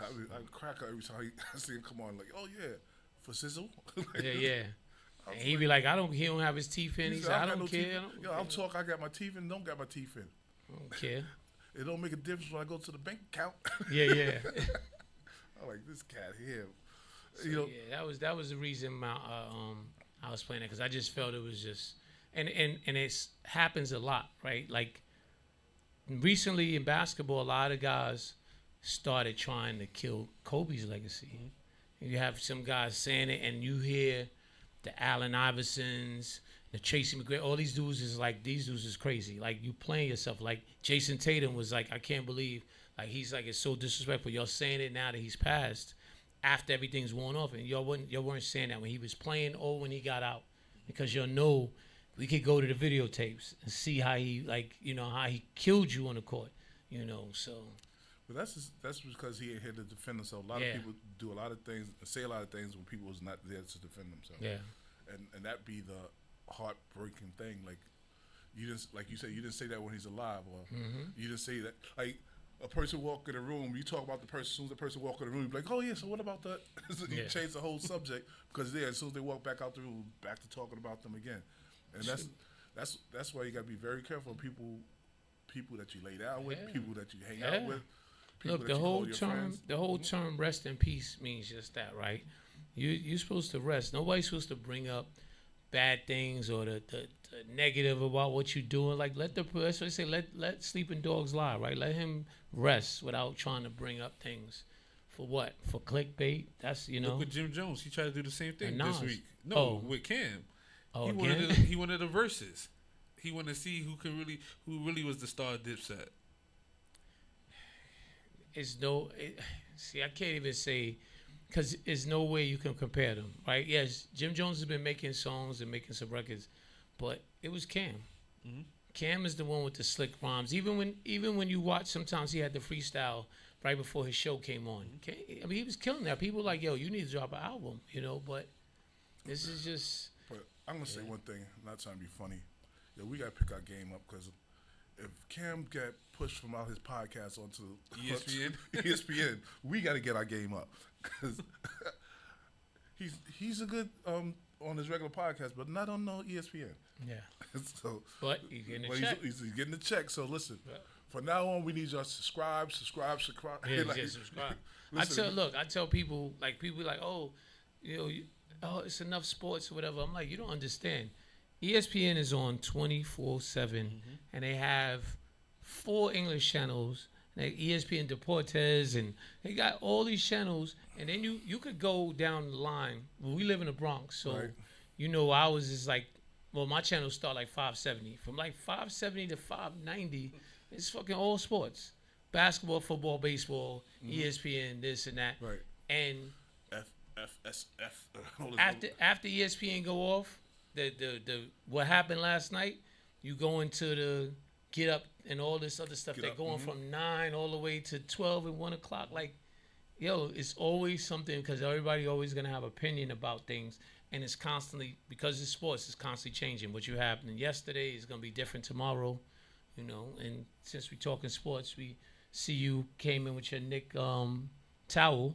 I crack up every time I see him come on, like, "Oh yeah, for sizzle." Yeah. And he'd be like, he don't have his teeth in. He said, I don't care. I'll talk. I got my teeth in. Don't got my teeth in. I don't care. It don't make a difference when I go to the bank account. Yeah. I like this cat here. So, yeah, that was the reason I was playing it, because I just felt it was just and it happens a lot, right? Like recently in basketball, a lot of guys started trying to kill Kobe's legacy. You have some guys saying it, and you hear the Allen Iversons, the Tracy McGrady, all these dudes is like, these dudes is crazy. Like, you playing yourself. Like, Jason Tatum was like, I can't believe, like, he's like, it's so disrespectful. Y'all saying it now that he's passed after everything's worn off. And y'all weren't saying that when he was playing or when he got out. Because y'all know we could go to the videotapes and see how he, like, you know, how he killed you on the court, you know, so. But that's because he ain't here to defend himself. A lot of people do a lot of things, say a lot of things when people was not there to defend themselves. Yeah. And that be the heartbreaking thing. Like you didn't, like you said, you didn't say that when he's alive, or you didn't say that. Like a person walk in the room, you talk about the person. As soon as the person walk in the room, you be like, oh yeah, so what about that? So you change the whole subject because as soon as they walk back out the room, back to talking about them again. And that's why you got to be very careful. People that you lay down with, people that you hang out with. Look, the whole term rest in peace means just that, right? You're supposed to rest. Nobody's supposed to bring up bad things or the negative about what you're doing. Like, that's what they say, let sleeping dogs lie, right? Let him rest without trying to bring up things. For what? For clickbait? That's, you know. Look with Jim Jones. He tried to do the same thing this week. No, with Cam. Oh, he wanted the verses. He wanted to see who really was the star of Dipset. See, I can't even say, because there's no way you can compare them, right? Yes, Jim Jones has been making songs and making some records, but it was Cam. Cam is the one with the slick rhymes. Even when you watch, sometimes he had the freestyle right before his show came on. I mean, he was killing that. People were like, yo, you need to drop an album, you know. But this is just. But I'm gonna say one thing, not trying to be funny. Yeah, we gotta pick our game up, because if Cam got pushed from out his podcast onto ESPN, we got to get our game up, because he's a good on his regular podcast, but not on no ESPN. Yeah. So, but he's getting a check. He's getting a check. So listen, from now on, we need y'all to subscribe. Yeah, like, subscribe. I tell people like, oh, you know, it's enough sports or whatever. I'm like, you don't understand. ESPN is on 24/7, and they have 4 English channels, like ESPN Deportes, and they got all these channels. And then you could go down the line. Well, we live in the Bronx, so you know ours is like, well, my channels start like 570. From like 570 to 590, it's fucking all sports: basketball, football, baseball, ESPN, this and that. Right. And FSF. After ESPN go off. The what happened last night, you go into the Get Up and all this other stuff. They're going from 9 all the way to 12 and 1 o'clock. Like, yo, it's always something, because everybody always gonna have opinion about things, and it's constantly, because it's sports, it's constantly changing. What you happened yesterday is gonna be different tomorrow, you know. And since we talking sports, we see you came in with your Knick towel.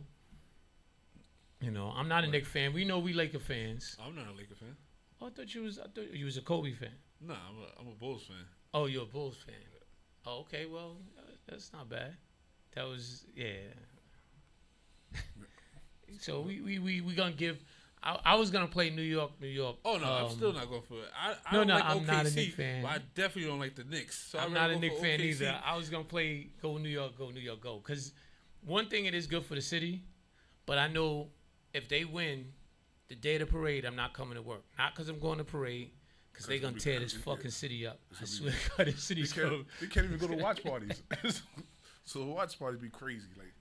You know, I'm not a Knick fan. We know we Laker fans. I'm not a Laker fan. I thought you was a Kobe fan. No, I'm a Bulls fan. Oh, you're a Bulls fan. Oh, okay. Well, that's not bad. That was So we gonna give. I was gonna play New York. Oh no, I'm still not going for it. I I'm like OKC, not a Knicks fan. But I definitely don't like the Knicks. So I'm not a Knicks fan either. I was gonna play go New York, go. Because one thing, it is good for the city, but I know if they win the day of the parade, I'm not coming to work. Not because I'm going to parade, because they're going to tear this fucking city up. I swear to God, this city's going. They can't even go to watch parties. So the watch party be crazy. Like,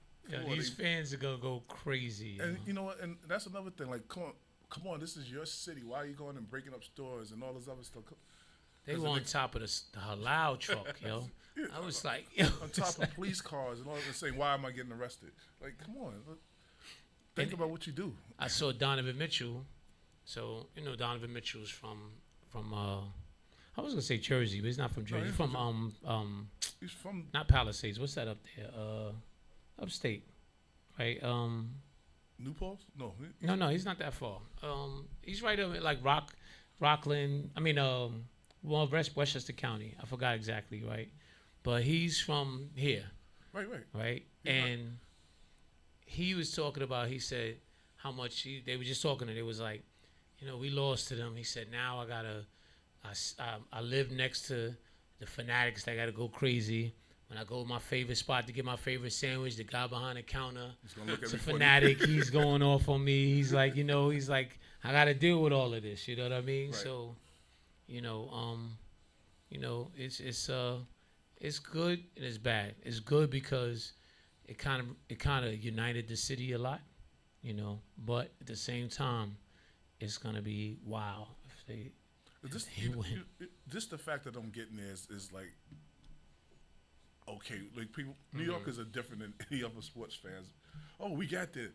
these fans are going to go crazy. And you know what? And that's another thing. Like, come on, this is your city. Why are you going and breaking up stores and all this other stuff? They were on top of the halal truck, yo. I was like, yo. On top of police cars and all that, saying, why am I getting arrested? Like, come on. Think about what you do. I saw Donovan Mitchell. So, you know, Donovan Mitchell's from I was gonna say Jersey, but he's not from Jersey. No, he's from not Palisades. What's that up there? Upstate, right? New Paltz? No. No, he's not that far. He's right over like Rockland. I mean, Westchester County. I forgot exactly, right? but he's from here. Right. Right? And he was talking about, he said how much they were just talking, and it was like, you know, we lost to them. He said, now I live next to the fanatics that got to go crazy. When I go to my favorite spot to get my favorite sandwich, the guy behind the counter, it's a fanatic. He's going off on me. He's like, I got to deal with all of this. You know what I mean? Right. So, it's good and it's bad. It's good because it kind of united the city a lot, But at the same time, it's gonna be wow if they win. Just the fact that I'm getting there is like, okay, like people, New Yorkers are different than any other sports fans. Oh, we got there.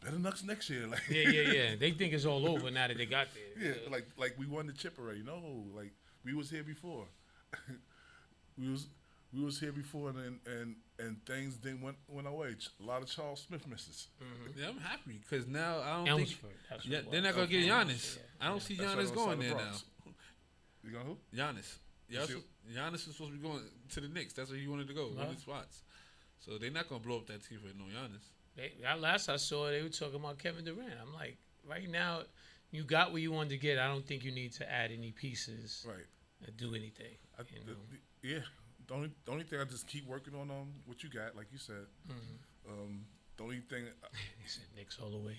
Better next year. Like yeah. They think it's all over now that they got there. Yeah, like we won the chip already. No, like we was here before. we was here before, and things didn't went away. A lot of Charles Smith misses. Yeah, I'm happy because now I don't Elmsford, think they're not gonna get Giannis. I don't see Giannis going there now. You going who? Giannis. Giannis is supposed to be going to the Knicks. That's where he wanted to go. One of the spots. So they're not gonna blow up that team for no Giannis. Last I saw, they were talking about Kevin Durant. I'm like, right now, you got what you wanted to get. I don't think you need to add any pieces. Right. Or do anything. Yeah. The only thing I just keep working on what you got, like you said. The only thing he said Knicks all the way.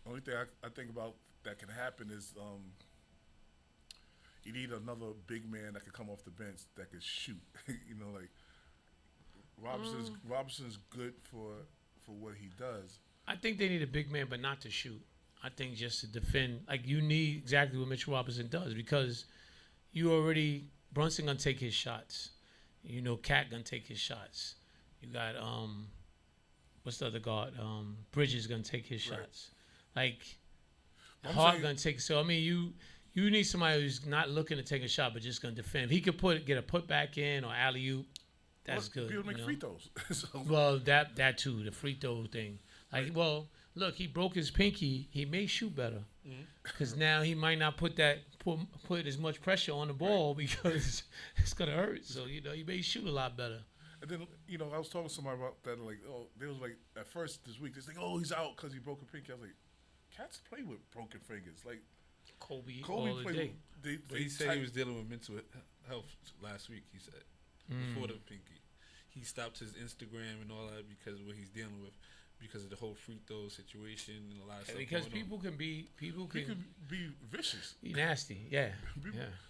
The only thing I think about that can happen is you need another big man that can come off the bench that can shoot. Like Robinson's good for what he does. I think they need a big man, but not to shoot. I think just to defend. Like you need exactly what Mitchell Robinson does because Brunson gonna take his shots. Cat gonna take his shots. You got what's the other guard? Bridges gonna take his shots. Like Hart gonna take. So I mean, you need somebody who's not looking to take a shot, but just gonna defend. If he could get a putback in or alley oop, that's good. People make free throws. Well, that too, the free throw thing. Like, well, look, he broke his pinky. He may shoot better because now he might not put as much pressure on the ball because it's gonna hurt. So he may shoot a lot better. And then I was talking to somebody about that. Like, they was like at first this week, they was like, oh, he's out because he broke a pinky. I was like, cats play with broken fingers. Like Kobe all the day. He said he was dealing with mental health last week. He said before the pinky, he stopped his Instagram and all that because of what he's dealing with. Because of the whole free throw situation and a lot of stuff. Because people can be vicious, be nasty, yeah,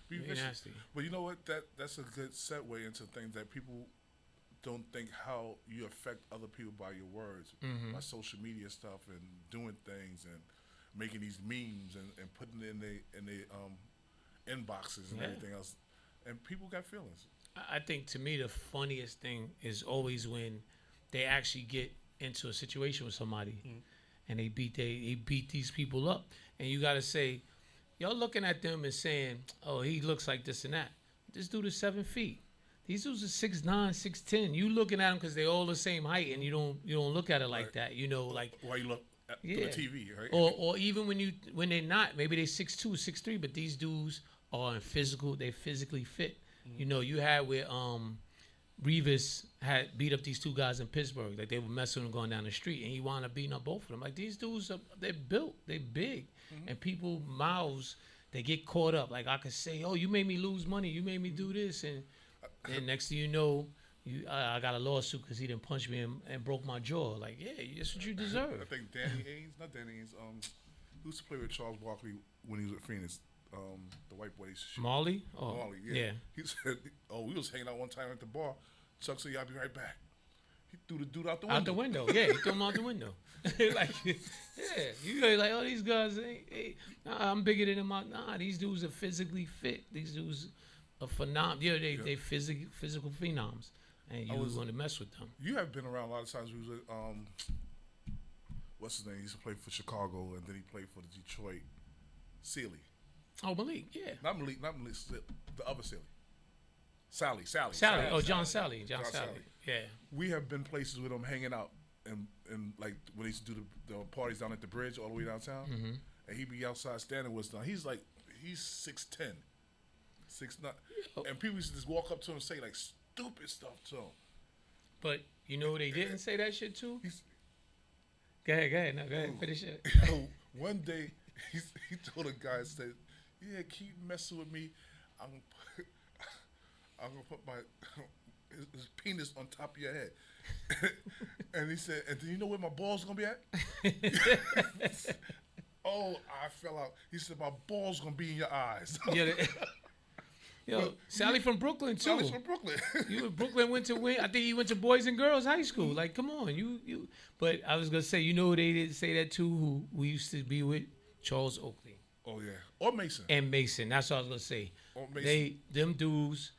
be vicious. Nasty. But you know what? That's a good segue into things that people don't think how you affect other people by your words, by social media stuff and doing things and making these memes and putting it in their inboxes and everything else. And people got feelings. I think to me the funniest thing is always when they actually get into a situation with somebody and they beat these people up, and you got to say, y'all looking at them and saying, oh, he looks like this and that. This dude is 7 feet. These dudes are 6'9", 6'10". You looking at them because they all the same height, and you don't look at it like that. Like why you look at the TV, right? Or even when they're not, maybe they 6'2", 6'3", but these dudes are they physically fit. You had where Revis had beat up these two guys in Pittsburgh. Like they were messing with him going down the street, and he wound up beating up both of them. Like these dudes, they're built, they're big, and people mouths they get caught up. Like I could say, "Oh, you made me lose money. You made me do this," and then next thing you know, I got a lawsuit because he didn't punch me and broke my jaw. Like, yeah, that's what you deserve. I think Danny Ainge, not Danny Ainge. Who used to play with Charles Barkley when he was at Phoenix? The white boy. Marley? Oh, Marley, yeah. He said, we was hanging out one time at the bar. Chuck said, I'll be right back. He threw the dude out the window. Out the window, yeah. He threw him out the window. Like, yeah. You like, oh, these guys, I'm bigger than them. Nah, these dudes are physically fit. These dudes are phenomenal. Yeah, they physical phenoms. And you want to mess with them. You have been around a lot of times. We was at, what's his name? He used to play for Chicago, and then he played for the Detroit. Sealy. Oh, Malik, yeah. Not Malik, the other Sealy. Sally. Oh, John Sally. Yeah. We have been places with him hanging out, and like when they used to do the parties down at the bridge all the way downtown, and he'd be outside standing with us. He's 6'10", 6'9", and people used to just walk up to him and say like stupid stuff to him. But you know they didn't say that shit too. Go ahead. No, go ahead. Finish it. One day he told a guy, said, "Yeah, keep messing with me. I'm gonna put my his penis on top of your head." And he said, "And do you know where my balls gonna be at?" Oh, I fell out. He said, "My balls gonna be in your eyes." Yo, Sally from Brooklyn too. Sally's from Brooklyn. You in Brooklyn went to I think he went to Boys and Girls High School. Like, come on, you. But I was gonna say, you know, they didn't say that too. Who we used to be with, Charles Oakley. Oh yeah, or Mason. And Mason. That's what I was gonna say. Or Mason. Them dudes.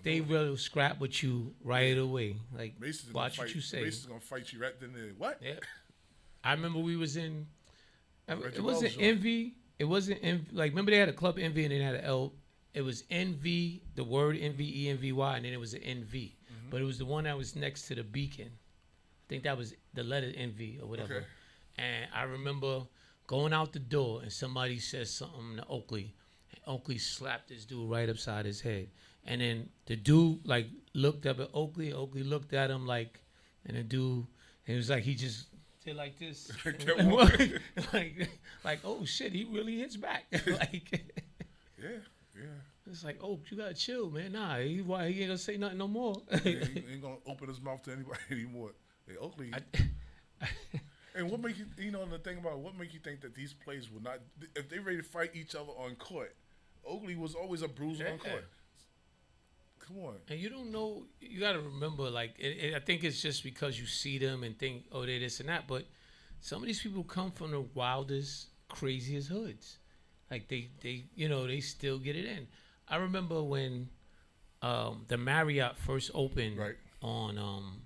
They will scrap with you right away. Like, Mason's watch gonna what you fight, say. Mason's gonna fight you right then and there. What? Yeah. I remember we was in. Reggie It wasn't Wells joint. Envy. It wasn't Envy. Like, remember they had a club Envy and they had an L. It was NV, the word NVENVY, and then it was an NV. But it was the one that was next to the beacon. I think that was the letter NV or whatever. Okay. And I remember going out the door and somebody said something to Oakley. And Oakley slapped this dude right upside his head. And then the dude like looked up at Oakley. Oakley looked at him like, and the dude, it was like he just did like this. like, oh shit, he really hits back. Like, yeah. It's like, oh, you gotta chill, man. Nah, he ain't gonna say nothing no more. He ain't gonna open his mouth to anybody anymore. Hey, Oakley. And what make you know, the thing about it, what make you think that these players would not, if they ready to fight each other on court, Oakley was always a bruiser on court. Come on. And you don't know, you gotta remember, like, I think it's just because you see them and think, oh, they're this and that, but some of these people come from the wildest, craziest hoods. Like, they you know, they still get it in. I remember when the Marriott first opened on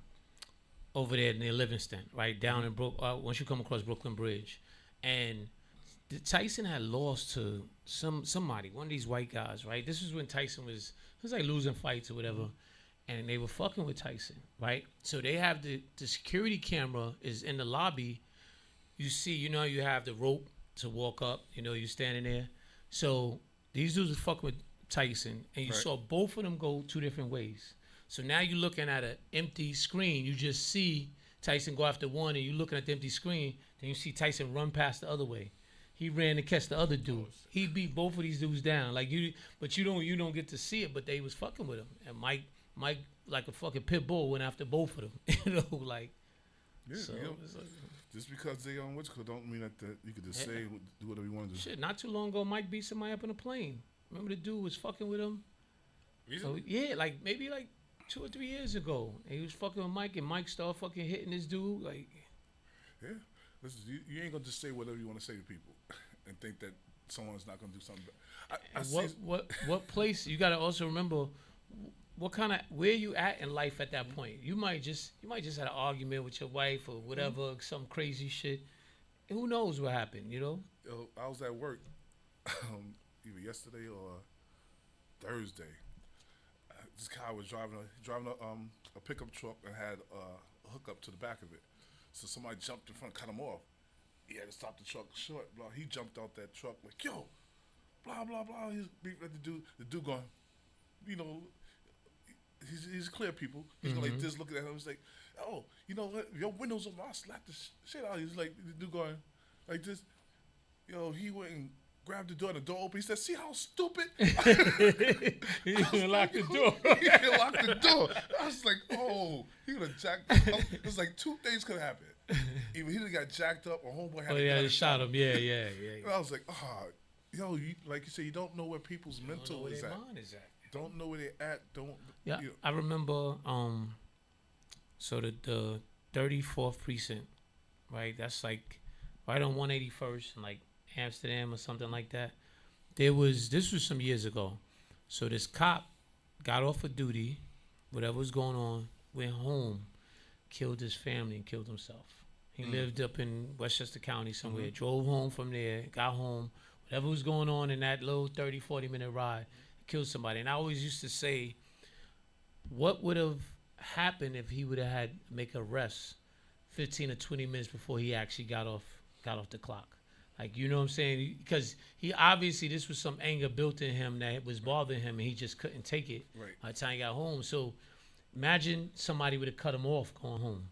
over there near Livingston, right down in once you come across Brooklyn Bridge, and Tyson had lost to somebody, one of these white guys, right? This was when Tyson was like losing fights or whatever, and they were fucking with Tyson, right? So they have the security camera is in the lobby. You see, you know, you have the rope to walk up, you know, you're standing there. So these dudes were fucking with Tyson, and you saw both of them go two different ways. So now you're looking at an empty screen. You just see Tyson go after one, and you're looking at the empty screen. Then you see Tyson run past the other way. He ran to catch the other dude. He beat both of these dudes down. Like but you don't get to see it. But they was fucking with him. And Mike, like a fucking pit bull, went after both of them. You know, like. Yeah, so, you know, just because they on what's called don't mean that you could just say do whatever you want to do. Shit, not too long ago, Mike beat somebody up on a plane. Remember the dude was fucking with him? So, yeah, like maybe like 2 or 3 years ago. And he was fucking with Mike, and Mike started fucking hitting this dude. Like, yeah, listen, you ain't gonna just say whatever you want to say to people and think that someone's not gonna do something. What place? You got to also remember what kind of where you at in life at that point. You might just had an argument with your wife or whatever, some crazy shit. And who knows what happened? You know. Yo, I was at work either yesterday or Thursday. This guy was driving a pickup truck and had a hookup to the back of it. So somebody jumped in front, cut him off. He had to stop the truck short. Blah. He jumped out that truck like, yo, blah blah blah. He's beating at the dude going, you know. He's clear, people. He's going like this, looking at him. He's like, oh, you know what? Your windows open. I'll slap the shit out. He's like, the dude going like this. Yo, he went and grabbed the door and the door open. He said, see how stupid? He didn't lock the door. He didn't lock the door. I was like, oh, he would have jacked up. It was like 2 things could happen. Either he got jacked up or homeboy had he shot him. Yeah. And I was like, yo, like you said, you don't know where people's mental is at. Mind is at. Don't know where they're at. Yeah, you know. I remember. So the 34th precinct, right? That's like right on 181st in like Amsterdam or something like that. This was some years ago. So this cop got off of duty, whatever was going on, went home, killed his family and killed himself. He lived up in Westchester County somewhere. Drove home from there, got home, whatever was going on in that little 30, 40-minute ride. Killed somebody. And I always used to say, what would have happened if he would have had make arrests 15 or 20 minutes before he actually got off the clock? Like, you know what I'm saying? Because he obviously, this was some anger built in him that was bothering him, and he just couldn't take it by the time he got home. So imagine somebody would have cut him off going home.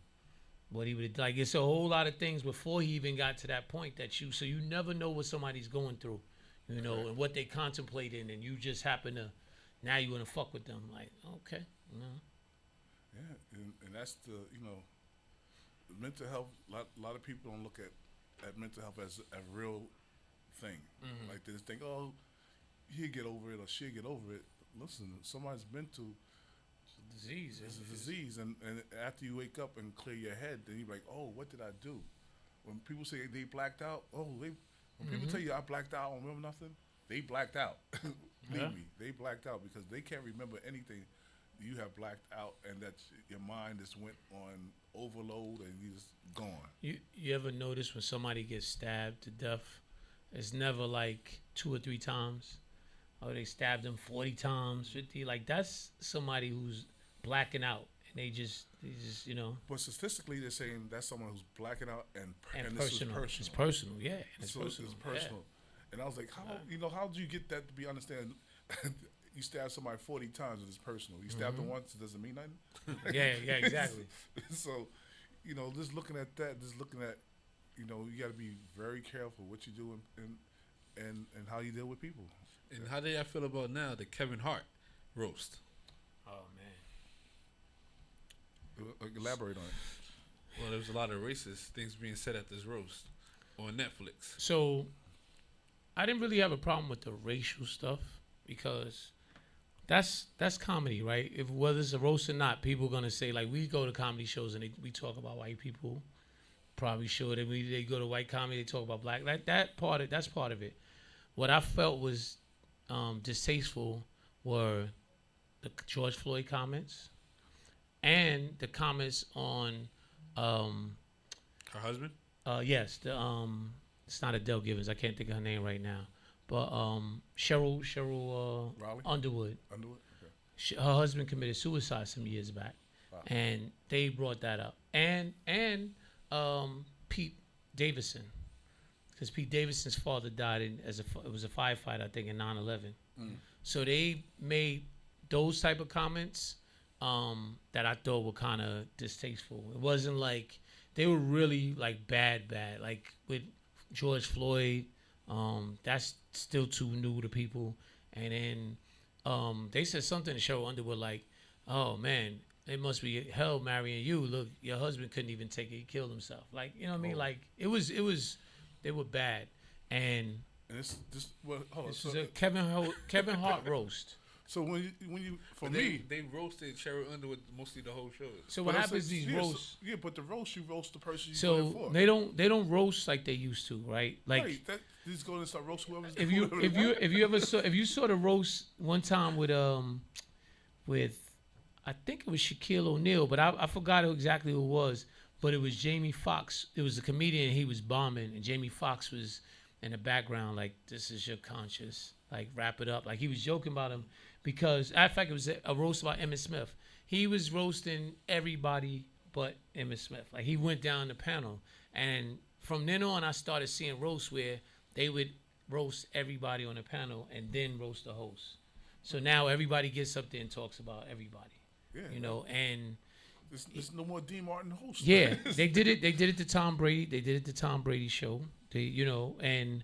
What he would like, it's a whole lot of things before he even got to that point so you never know what somebody's going through, you know, and what they contemplating, and you just happen to, now you want to fuck with them. Like, okay, you know. Yeah, and that's the, you know, mental health, a lot of people don't look at mental health as a real thing. Mhm. Like they just think, oh, he'll get over it or she'll get over it. Listen, somebody's been through disease. It's a disease, and after you wake up and clear your head, then you're like, oh, what did I do? When people say they blacked out, when people tell you I blacked out, I don't remember nothing, they blacked out. Believe me, they blacked out because they can't remember anything. You have blacked out, and that your mind just went on overload, and you just gone. You ever notice when somebody gets stabbed to death, it's never like 2 or 3 times. Oh, they stabbed them 40 times, 50. Like, that's somebody who's blacking out, and they just you know. But statistically, they're saying that's someone who's blacking out, and personal. this is personal. It's personal, yeah. It's so personal. It's personal. Yeah. And I was like, how do you get that to be understand? You stab somebody 40 times, and it's personal. You stab them once, it doesn't mean nothing. Yeah, exactly. So, you know, just looking at that, you know, you got to be very careful what you do and how you deal with people. And how do y'all feel about now the Kevin Hart roast? Oh man, elaborate on it. Well, there's a lot of racist things being said at this roast on Netflix. So, I didn't really have a problem with the racial stuff because that's comedy, right? If whether it's a roast or not, people are gonna say, like, we go to comedy shows and we talk about white people. Probably sure that they go to white comedy, they talk about black. Like that's part of it. What I felt was distasteful were the George Floyd comments and the comments on her husband. Yes, it's not Adele Givens. I can't think of her name right now. But Cheryl Underwood. Okay. Her husband committed suicide some years back, and they brought that up. And Pete Davidson, because Pete Davidson's father died it was a firefighter, I think, in 9/11. So they made those type of comments that I thought were kind of distasteful. It wasn't like they were really like bad, like with George Floyd. That's still too new to people. And then they said something to Cheryl Underwood like, oh man, it must be hell marrying you. Look, your husband couldn't even take it. He killed himself. Like, you know what I mean? Like, it was, they were bad. And it's just, well, hold on. This is a Kevin Hart roast. So when you they roasted Cheryl Underwood mostly the whole show. So what happens? These roasts. Yeah, but the roast, you roast the person you so for. they don't roast like they used to, right? Like, right, they just go and start roast whoever's. If you saw the roast one time with I think it was Shaquille O'Neal, but I forgot exactly who it was. But it was Jamie Foxx. It was a comedian. He was bombing, and Jamie Foxx was in the background, like, this is your conscience. Like, wrap it up. Like, he was joking about him because, in fact, it was a roast about Emmitt Smith. He was roasting everybody but Emmitt Smith. Like, he went down the panel. And from then on, I started seeing roasts where they would roast everybody on the panel and then roast the host. So now everybody gets up there and talks about everybody. Yeah, you know, and there's no more Dean Martin host. Yeah, they did it. They did it to Tom Brady. They did it to Tom Brady show. They, you know, and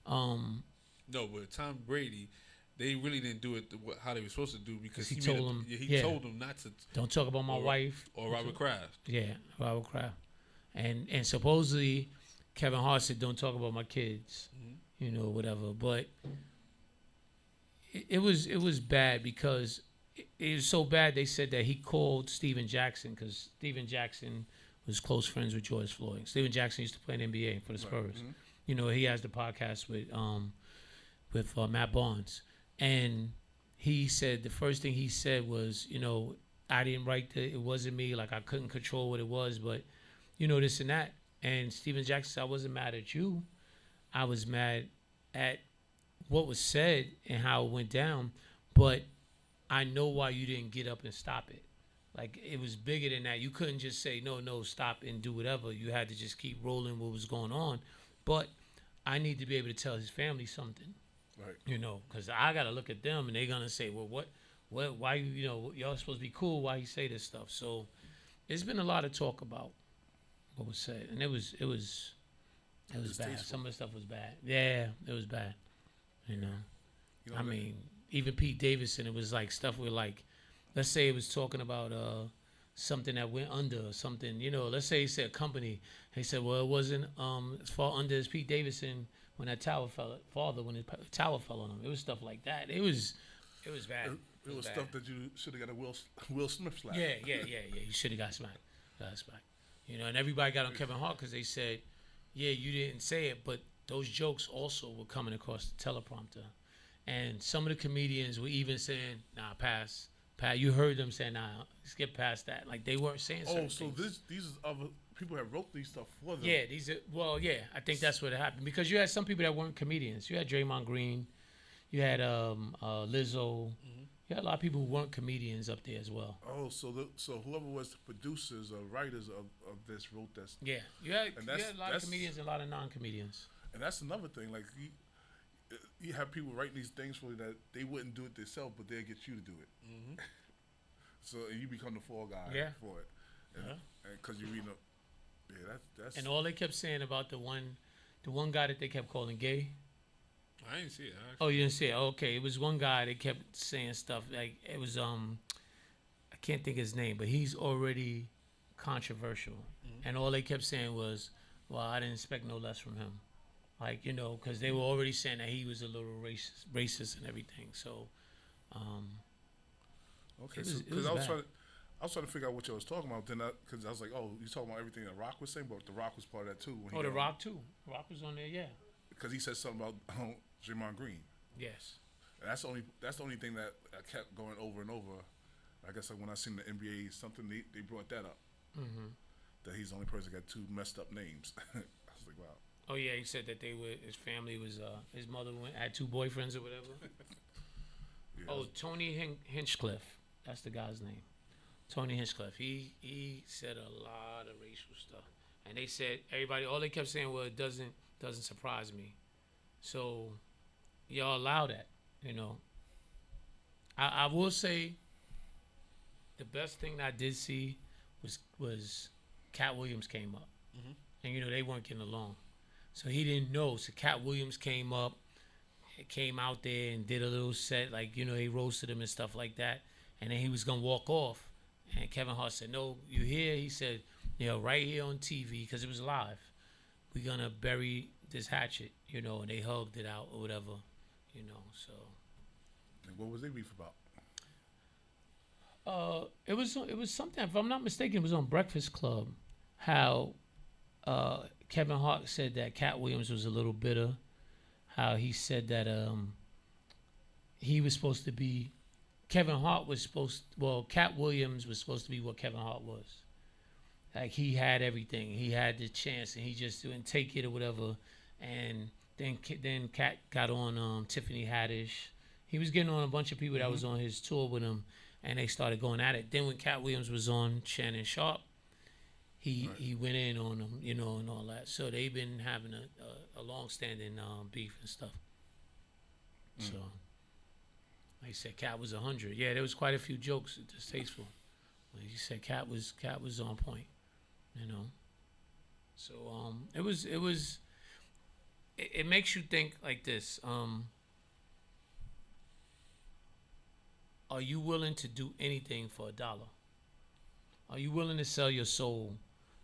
no, but Tom Brady, they really didn't do it how they were supposed to do because he told them. He told them not to. Don't talk about my wife or Robert Kraft. Yeah, Robert Kraft, and supposedly Kevin Hart said, "Don't talk about my kids." Mm-hmm. You know, whatever. But it was bad because. It was so bad they said that he called Steven Jackson because Steven Jackson was close friends with George Floyd. Steven Jackson used to play in the NBA for the Spurs. Right. Mm-hmm. You know, he has the podcast with Matt Barnes. And he said the first thing he said was, you know, I didn't write it wasn't me, like I couldn't control what it was, but, you know, this and that. And Steven Jackson said, I wasn't mad at you. I was mad at what was said and how it went down. But I know why you didn't get up and stop it. Like, it was bigger than that. You couldn't just say, no, stop and do whatever. You had to just keep rolling what was going on. But I need to be able to tell his family something. Right. You know, because I got to look at them and they're going to say, well, why, you know, y'all supposed to be cool. Why you say this stuff? So it's been a lot of talk about what was said. And it was bad. Some of the stuff was bad. Yeah, it was bad. You know, I mean, even Pete Davidson, it was like stuff where like, let's say it was talking about something that went under or something, you know, let's say he said company. He said, well, it wasn't as far under as Pete Davidson when that tower fell, when the tower fell on him. It was stuff like that. It was bad. It was stuff that you should have got a Will Smith slap. Yeah. You should have got smacked. You know, and everybody got on Kevin Hart because they said, yeah, you didn't say it, but those jokes also were coming across the teleprompter. And some of the comedians were even saying, nah, pass. You heard them saying, nah, let's get past that. Like, they weren't saying certain things. These is other people that wrote these stuff for them. Yeah, I think that's what happened. Because you had some people that weren't comedians. You had Draymond Green. You had Lizzo. Mm-hmm. You had a lot of people who weren't comedians up there as well. Oh, so whoever was the producers or writers of this wrote this. Yeah, you had a lot of comedians and a lot of non-comedians. And that's another thing. Like, you have people writing these things for you that they wouldn't do it themselves, but they'll get you to do it. Mm-hmm. So you become the fall guy for it. And because you read up. Yeah, that's. And all they kept saying about the one guy that they kept calling gay. I didn't see it. Actually. Oh, you didn't see it? Okay, it was one guy that kept saying stuff like it was I can't think of his name, but he's already controversial, and all they kept saying was, "Well, I didn't expect no less from him," like, you know, because they were already saying that he was a little racist and everything. So, okay, because I was trying to figure out what you was talking about. Then because I was like, oh, you talking about everything that Rock was saying, but the Rock was part of that too. The Rock too. Rock was on there, yeah. Because he said something about Draymond Green. Yes. And that's the only thing that I kept going over and over. I guess like when I seen the NBA, something they brought that up. Mm-hmm. That he's the only person that got two messed up names. I was like, wow. Oh yeah, he said that his family was his mother had two boyfriends or whatever. Tony Hinchcliffe, that's the guy's name. Tony Hinchcliffe. He said a lot of racial stuff, and they said all they kept saying was it doesn't surprise me. So y'all allow that, you know. I will say the best thing I did see was Cat Williams came up, and you know they weren't getting along, so he didn't know. So Cat Williams came out there and did a little set, like, you know, he roasted him and stuff like that, and then he was gonna walk off, and Kevin Hart said, "No, you here?" He said, "You know, right here on TV, because it was live. We're gonna bury this hatchet," you know, and they hugged it out or whatever, you know. So. And what was they beef about? It was something. If I'm not mistaken, it was on Breakfast Club. How Kevin Hart said that Cat Williams was a little bitter. How he said that he was supposed to be. Cat Williams was supposed to be what Kevin Hart was. Like, he had everything. He had the chance, and he just didn't take it or whatever. And then Cat got on Tiffany Haddish. He was getting on a bunch of people that was on his tour with him, and they started going at it. Then when Cat Williams was on Shannon Sharp, he went in on him, you know, and all that. So they've been having a long-standing beef and stuff. So, like I said, Cat was 100. Yeah, there was quite a few jokes distasteful. Like you said, Cat was on point, you know. So it makes you think like this. Are you willing to do anything for $1? Are you willing to sell your soul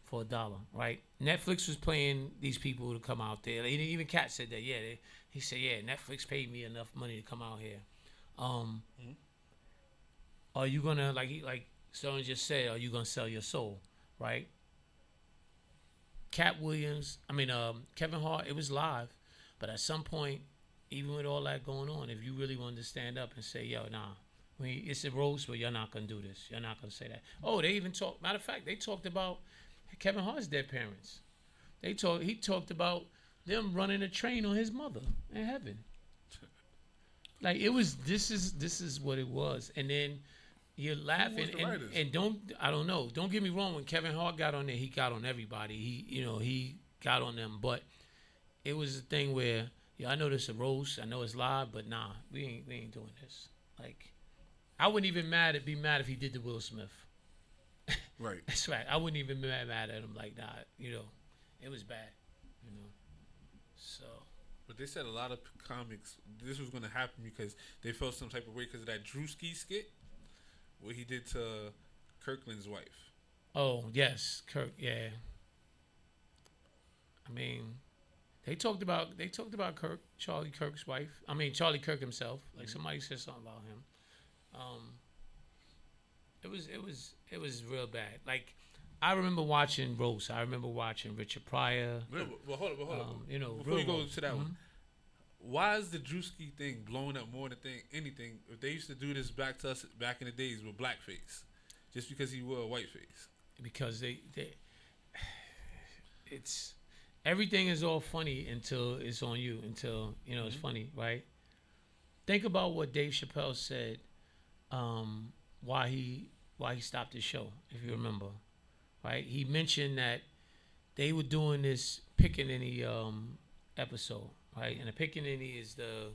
for $1? Right? Netflix was paying these people to come out there. Even Cat said that. Yeah, he said, yeah, Netflix paid me enough money to come out here. Are you gonna like Stone just said? Are you gonna sell your soul? Right? Kevin Hart. It was live, but at some point, even with all that going on, if you really wanted to stand up and say, yo, nah. It's a roast, but you're not going to do this. You're not going to say that. Oh, they even talked. Matter of fact, they talked about Kevin Hart's dead parents. He talked about them running a train on his mother in heaven. Like, it was. This is what it was. And then you're laughing and I don't know. Don't get me wrong. When Kevin Hart got on there, he got on everybody. He got on them. But it was a thing where, I know this is a roast, I know it's live, but nah, we ain't doing this. Like, I wouldn't even be mad if he did the Will Smith. Right. That's right. I wouldn't even be mad at him. Like, nah, it was bad. So. But they said a lot of comics, this was going to happen because they felt some type of way because of that Drewski skit, what he did to Kirkland's wife. Oh yes, Kirk. Yeah. I mean, they talked about Kirk, Charlie Kirk's wife. I mean, Charlie Kirk himself. Like somebody said something about him. It was real bad. Like, I remember watching roast. I remember watching Richard Pryor. Well, hold on. Before real you go roast. to that one, why is the Drewski thing blowing up more than anything? If they used to do this back to us back in the days with blackface, just because he wore a white face. Because it's everything is all funny until it's on you. Until it's funny, right? Think about what Dave Chappelle said. Why he stopped his show, if you remember, right? He mentioned that they were doing this Pickaninny episode, right? And a Pickaninny is the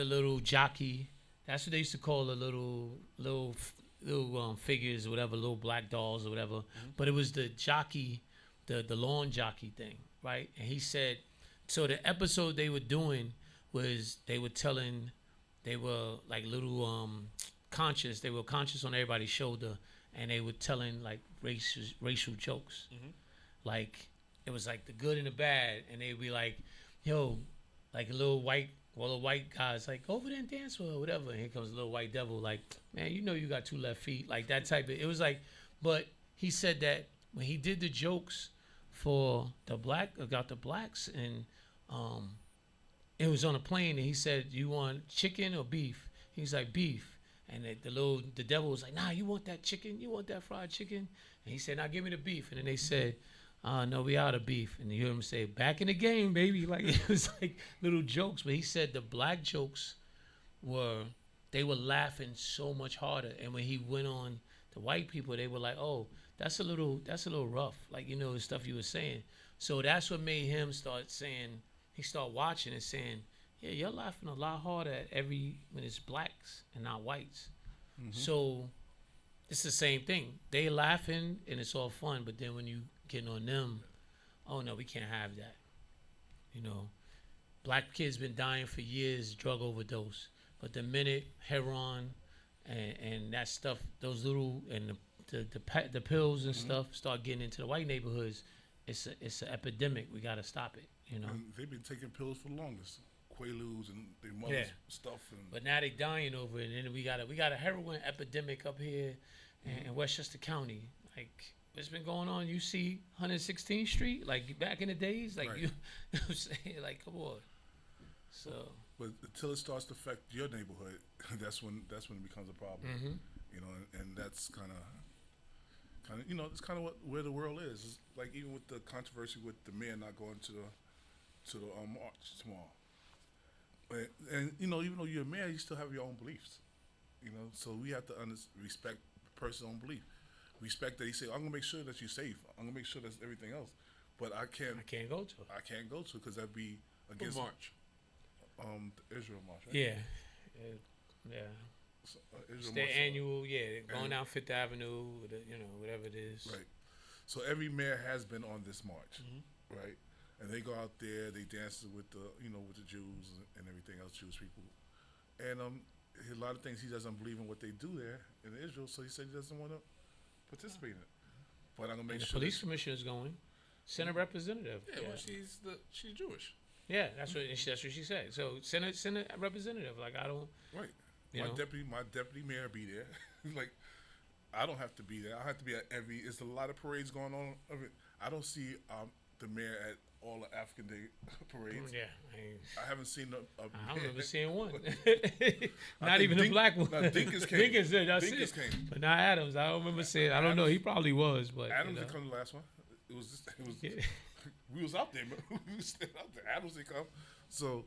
little jockey. That's what they used to call the little figures or whatever, little black dolls or whatever. But it was the jockey, the lawn jockey thing, right? And he said, so the episode they were doing was they were like little conscious. They were conscious on everybody's shoulder, and they were telling like racial jokes. Like, it was like the good and the bad, and they'd be like, yo, like a little white guy's like, over there and dance or whatever, and here comes a little white devil, like, man, you got 2 left feet, like that type of. It was like, but he said that when he did the jokes for about the blacks, and it was on a plane, and he said, you want chicken or beef? He's like, beef. And the devil was like, nah, you want that chicken? You want that fried chicken? And he said, nah, give me the beef. And then they said, no, we out of beef. And you hear him say, back in the game, baby. Like, it was like little jokes. But he said the black jokes they were laughing so much harder. And when he went on the white people, they were like, oh, that's a little rough. Like, the stuff you were saying. So that's what made him start saying, he started watching and saying, yeah, you're laughing a lot harder at when it's blacks and not whites. So it's the same thing. They laughing and it's all fun, but then when you getting on them, oh no, we can't have that. Black kids been dying for years, drug overdose. But the minute heroin and that stuff, those little and the pills and stuff start getting into the white neighborhoods, it's an epidemic. We gotta stop it. And they've been taking pills for the longest. Quaaludes and their mother's stuff. But now they dying over it, and then we got a heroin epidemic up here in Westchester County. Like, what's been going on? You see 116th Street, like back in the days, like you know what I'm saying, like, come on. So, but until it starts to affect your neighborhood, that's when it becomes a problem. And that's kind of it's kind of where the world is. It's like, even with the controversy with the mayor not going to the march tomorrow. And even though you're a mayor, you still have your own beliefs. So we have to respect the person's own belief. Respect that he said, I'm gonna make sure that you're safe. I'm gonna make sure that's everything else. But I can't go to because that'd be against March. The Israel march, right? Yeah. So, it's their annual, going down Fifth Avenue, whatever it is. Right. So every mayor has been on this march, right? And they go out there, they dance with the Jews and everything else, Jewish people. And a lot of things he doesn't believe in what they do there in Israel, so he said he doesn't want to participate in it. But I'm gonna make sure. The police commissioner is going. Senate representative. Yeah, well, she's Jewish. Yeah, that's what she said. So Senate representative, like, I don't. Right. My deputy mayor be there. Like, I don't have to be there. I have to be at it's a lot of parades going on. I don't see the mayor at all the African Day parades. Yeah, I haven't seen I don't remember seeing one. Not even a black one. Dinkins came. Dinkins came, but not Adams. I don't remember seeing. I don't know. He probably was, but Adams didn't come to the last one. It was. We was out there, man. We was still out there. Adams didn't come. So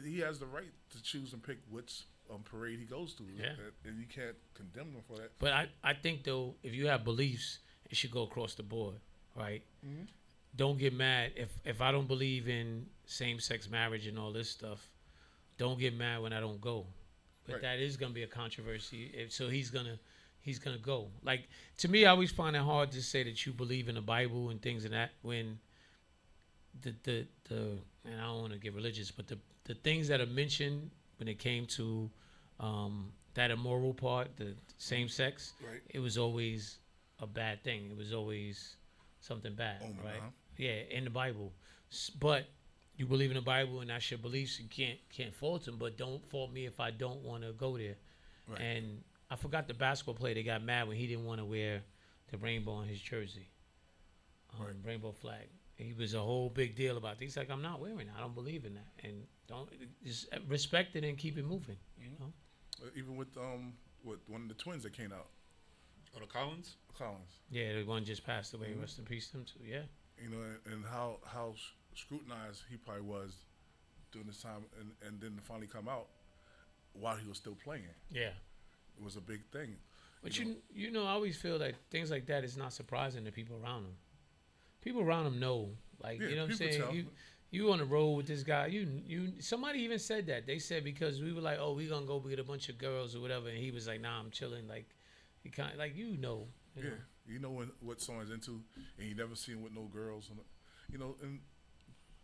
he has the right to choose and pick which parade he goes to. Yeah. And you can't condemn him for that. But I think, though, if you have beliefs, it should go across the board, right? don't get mad if I don't believe in same-sex marriage and all this stuff. Don't get mad when I don't go. But that is gonna be a controversy. So he's gonna go. Like, to me, I always find it hard to say that you believe in the Bible and things and that when the and I don't want to get religious, but the things that are mentioned when it came to that immoral part, the same sex, it was always a bad thing. It was always something bad, right? Yeah, in the Bible. But you believe in the Bible, and that's your beliefs. You can't fault them, but don't fault me if I don't want to go there. Right. And I forgot the basketball player. They got mad when he didn't want to wear the rainbow on his jersey, rainbow flag. He was a whole big deal about it. He's like, I'm not wearing it. I don't believe in that. And don't just respect it and keep it moving. You know. Even with one of the twins that came out. Oh, the Collins. Yeah, the one just passed away. Rest in peace to him too. Yeah. You know, and how scrutinized he probably was during this time, and then to finally come out while he was still playing. Yeah. It was a big thing. But you know, I always feel like things like that is not surprising to people around him. People around him know, like, you know what I'm saying. You on the road with this guy. You somebody even said that. They said because we were like, oh, we gonna go get a bunch of girls or whatever, and he was like, nah, I'm chilling. Like, he kind of like you know. You know what someone's into, and you never see him with no girls. You know, and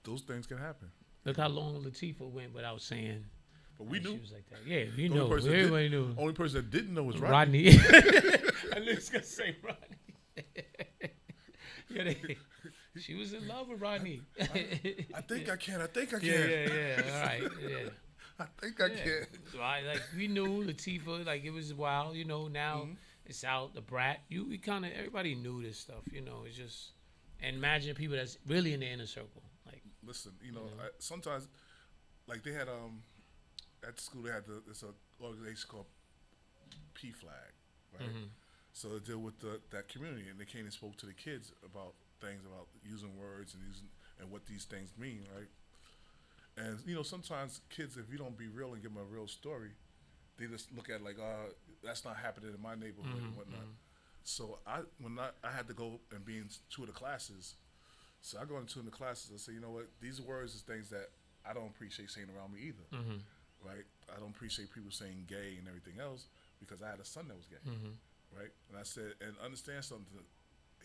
those things can happen. Look how long Latifah went without saying. But we knew. She was like that. Yeah, you know. Everybody knew. Only person that didn't know was Rodney. I knew he was gonna say Rodney. Yeah, she was in love with Rodney. I think I can. Yeah. All right. Yeah. I think I can. So like we knew Latifah, like it was wild, you know. Now it's out. The Brat. We kind of everybody knew this stuff, you know. It's just and imagine people that's really in the inner circle. Like, listen, you know, sometimes like they had at school they had this organization called PFLAG, right? So they deal with that community, and they came and spoke to the kids about things about using words and what these things mean, right? And you know, sometimes kids, if you don't be real and give them a real story, they just look at it like, that's not happening in my neighborhood and whatnot. So when I had to go and be in two of the classes, so I go into two of the classes and say, you know what, these words is things that I don't appreciate saying around me either, right? I don't appreciate people saying gay and everything else because I had a son that was gay, right? And I said, and understand something,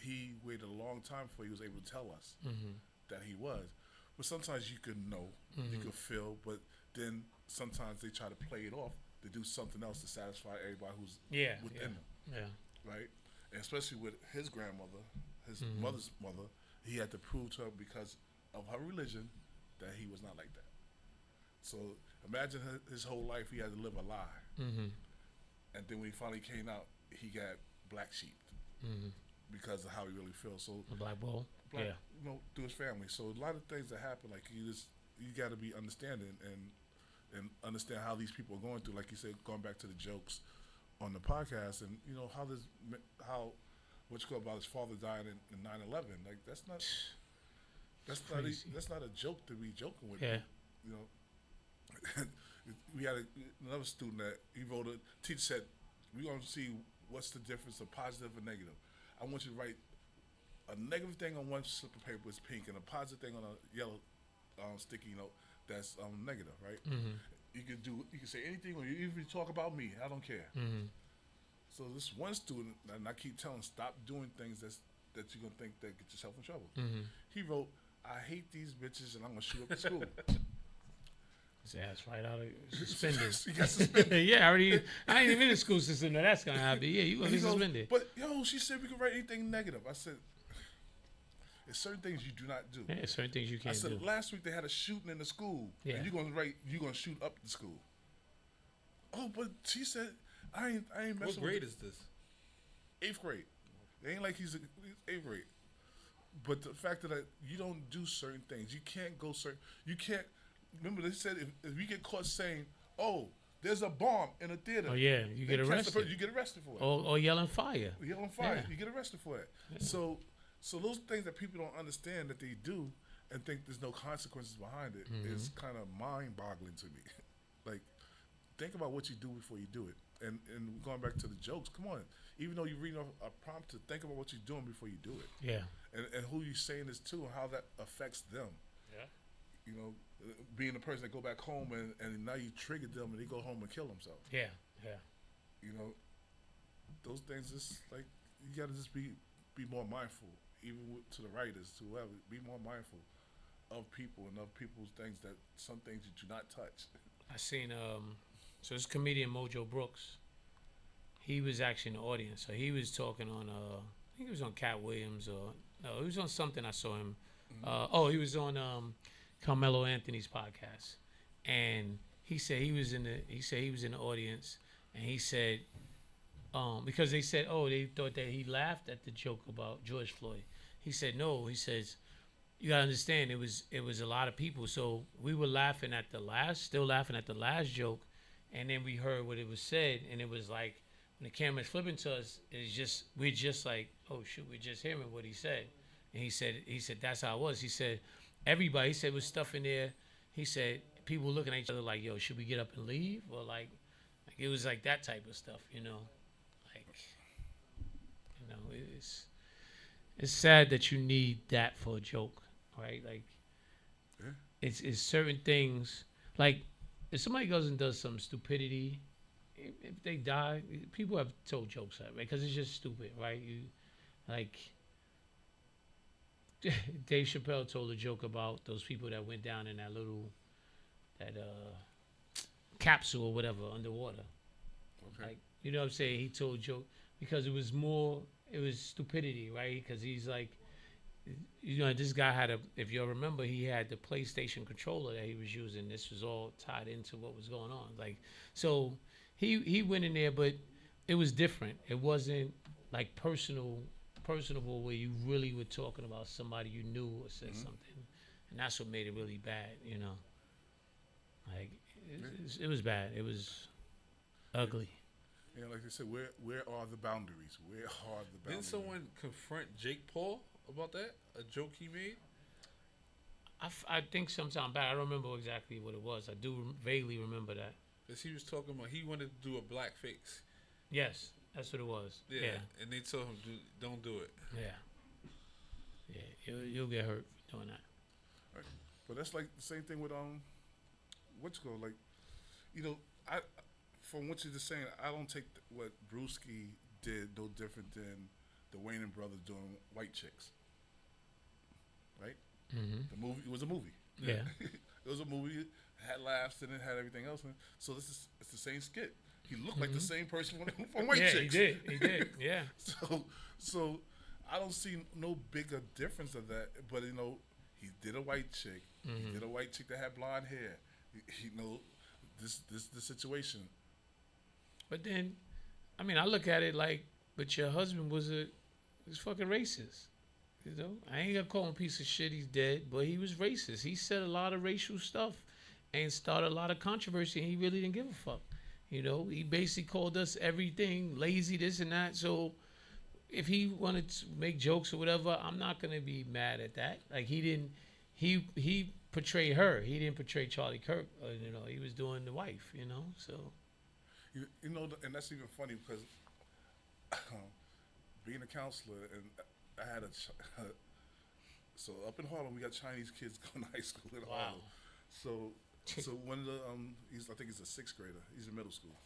he waited a long time before he was able to tell us that he was. But sometimes you can know, you can feel, but then sometimes they try to play it off to do something else to satisfy everybody who's within them. Yeah. Right? And especially with his grandmother, his mother's mother, he had to prove to her because of her religion that he was not like that. So imagine his whole life he had to live a lie. And then when he finally came out, he got black sheep because of how he really feels. So a black ball? You know, through his family. So a lot of things that happen, like you got to be understanding and understand how these people are going through. Like you said, going back to the jokes on the podcast, and you know what you call about his father dying in 9/11. Like that's not a joke to be joking with. Yeah. You know, we had another student that he wrote a teacher said, we're going to see what's the difference of positive and negative. I want you to write a negative thing on one slip of paper is pink and a positive thing on a yellow sticky note that's negative, right? You can say anything, or you even talk about me. I don't care. So this one student, and I keep telling him, stop doing things that you're gonna think that get yourself in trouble. He wrote, "I hate these bitches, and I'm gonna shoot up the school." His ass right out of suspended. He got suspended. Yeah, I ain't even in the school system. That's gonna happen. Yeah, you gonna be suspended. But she said we could write anything negative. I said, there's certain things you do not do. Yeah, certain things you can't do. I said last week they had a shooting in the school. Yeah. And you're gonna shoot up the school. Oh, but she said I ain't messing with. What grade is this? 8th grade. It ain't like he's 8th grade. But the fact that you don't do certain things, you can't go you can't. Remember, they said if you get caught saying, "Oh, there's a bomb in a theater," oh yeah, you get arrested. You get arrested for it. Or yelling fire. Yelling fire. Yeah. You get arrested for it. Yeah. So those things that people don't understand that they do and think there's no consequences behind it is kind of mind-boggling to me. Like, think about what you do before you do it, and going back to the jokes, come on. Even though you're reading a prompt, to think about what you're doing before you do it. Yeah. And who you're saying this to and how that affects them. Yeah. You know, being the person that go back home and now you triggered them and they go home and kill themselves. Yeah, yeah. You know, those things is like, you got to just be more mindful, even to the writers, to whoever, be more mindful of people and of people's things, that some things you do not touch. I seen, so this comedian Mojo Brooks, he was actually in the audience. So he was talking on, I think he was on Cat Williams no, he was on something I saw him. He was on Carmelo Anthony's podcast, and he said he was in the audience, and he said, because they said, they thought that he laughed at the joke about George Floyd. He said no. He says, you gotta understand, it was a lot of people, so we were still laughing at the last joke, and then we heard what it was said, and it was like, when the camera's flipping to us, we're just like, oh shoot, we're just hearing what he said. And he said that's how it was. He said everybody, he said, was stuff in there. He said people looking at each other like, yo, should we get up and leave? Or like it was like that type of stuff, you know. Like, you know, it's sad that you need that for a joke, right? Like, it's certain things, like if somebody goes and does some stupidity, if they die, people have told jokes at, right? Because it's just stupid, right? You, like, Dave Chappelle told a joke about those people that went down in that capsule or whatever underwater. Okay. Like, you know what I'm saying? He told a joke because it was stupidity, right? Because he's like, you know, this guy had if you'll remember, he had the PlayStation controller that he was using. This was all tied into what was going on. Like, so he went in there, but it was different. It wasn't like personable where you really were talking about somebody you knew or said something. And that's what made it really bad, you know. Like, it was bad. It was ugly. Yeah, like I said, where are the boundaries? Where are the boundaries? Didn't someone confront Jake Paul about that? A joke he made? I think sometime back. I don't remember exactly what it was. I do vaguely remember that. Because he was talking about, he wanted to do a black face. Yes, that's what it was. Yeah. And they told him, don't do it. Yeah. Yeah, you'll get hurt doing that. Right. But that's like the same thing with like, you know, from what you're just saying, I don't take what Brewski did no different than the Wayne brothers doing White Chicks. Right? Mm-hmm. The movie, it was a movie. Yeah. It was a movie, it had laughs and it had everything else in it. So it's the same skit. He looked like the same person from White Chicks. He did, yeah. So I don't see no bigger difference of that. But, you know, he did a white chick. Mm-hmm. He did a white chick that had blonde hair. You know, this the situation. But then, I mean, I look at it like, but your husband was fucking racist. You know, I ain't gonna call him a piece of shit. He's dead, but he was racist. He said a lot of racial stuff and started a lot of controversy. And he really didn't give a fuck. You know, he basically called us everything, lazy, this and that. So if he wanted to make jokes or whatever, I'm not gonna be mad at that. Like, he didn't. He portrayed her. He didn't portray Charlie Kirk. You know, he was doing the wife. You know, so. You know, and that's even funny because being a counselor, and I had so up in Harlem we got Chinese kids going to high school in Harlem. So one of the I think he's a 6th grader. He's in middle school.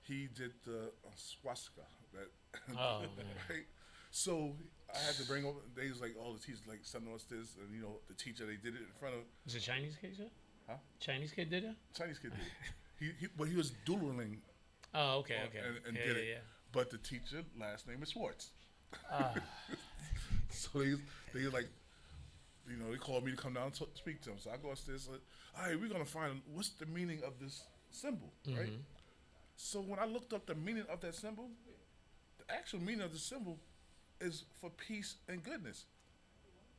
He did the swastika. Right. So I had to bring over. They was like, the teachers like sending us this, and you know the teacher they did it in front of. Was it a Chinese kid, sir? Huh? Chinese kid did it? Chinese kid did it. But he was doodling. Oh, okay. And did it. Yeah. But the teacher last name is Schwartz. So they like, you know, they called me to come down and speak to him. So I go upstairs, like, all right, we're gonna find what's the meaning of this symbol, right? So when I looked up the meaning of that symbol, the actual meaning of the symbol is for peace and goodness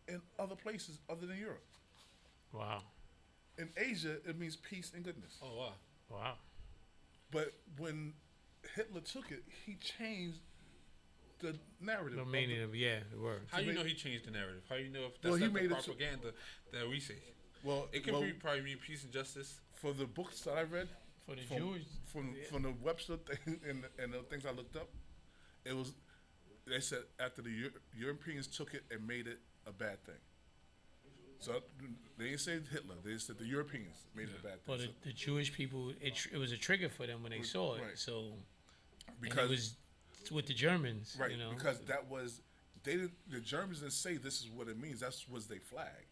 in other places other than Europe. Wow. In Asia, it means peace and goodness. Oh, wow. Wow. But when Hitler took it, he changed the narrative. The meaning of the word. How you know he changed the narrative? How you know if that's not the propaganda that we say? Well, it could probably mean peace and justice. For the books that I read, For the Jewish, from the Webster thing and the things I looked up, it was. They said after the Europeans took it and made it a bad thing. So they didn't say Hitler. They said the Europeans made it a bad thing. Well, the Jewish people, it was a trigger for them when they saw it. Right. So because it was with the Germans, right? You know? Because that was the Germans didn't say this is what it means. That was their flag.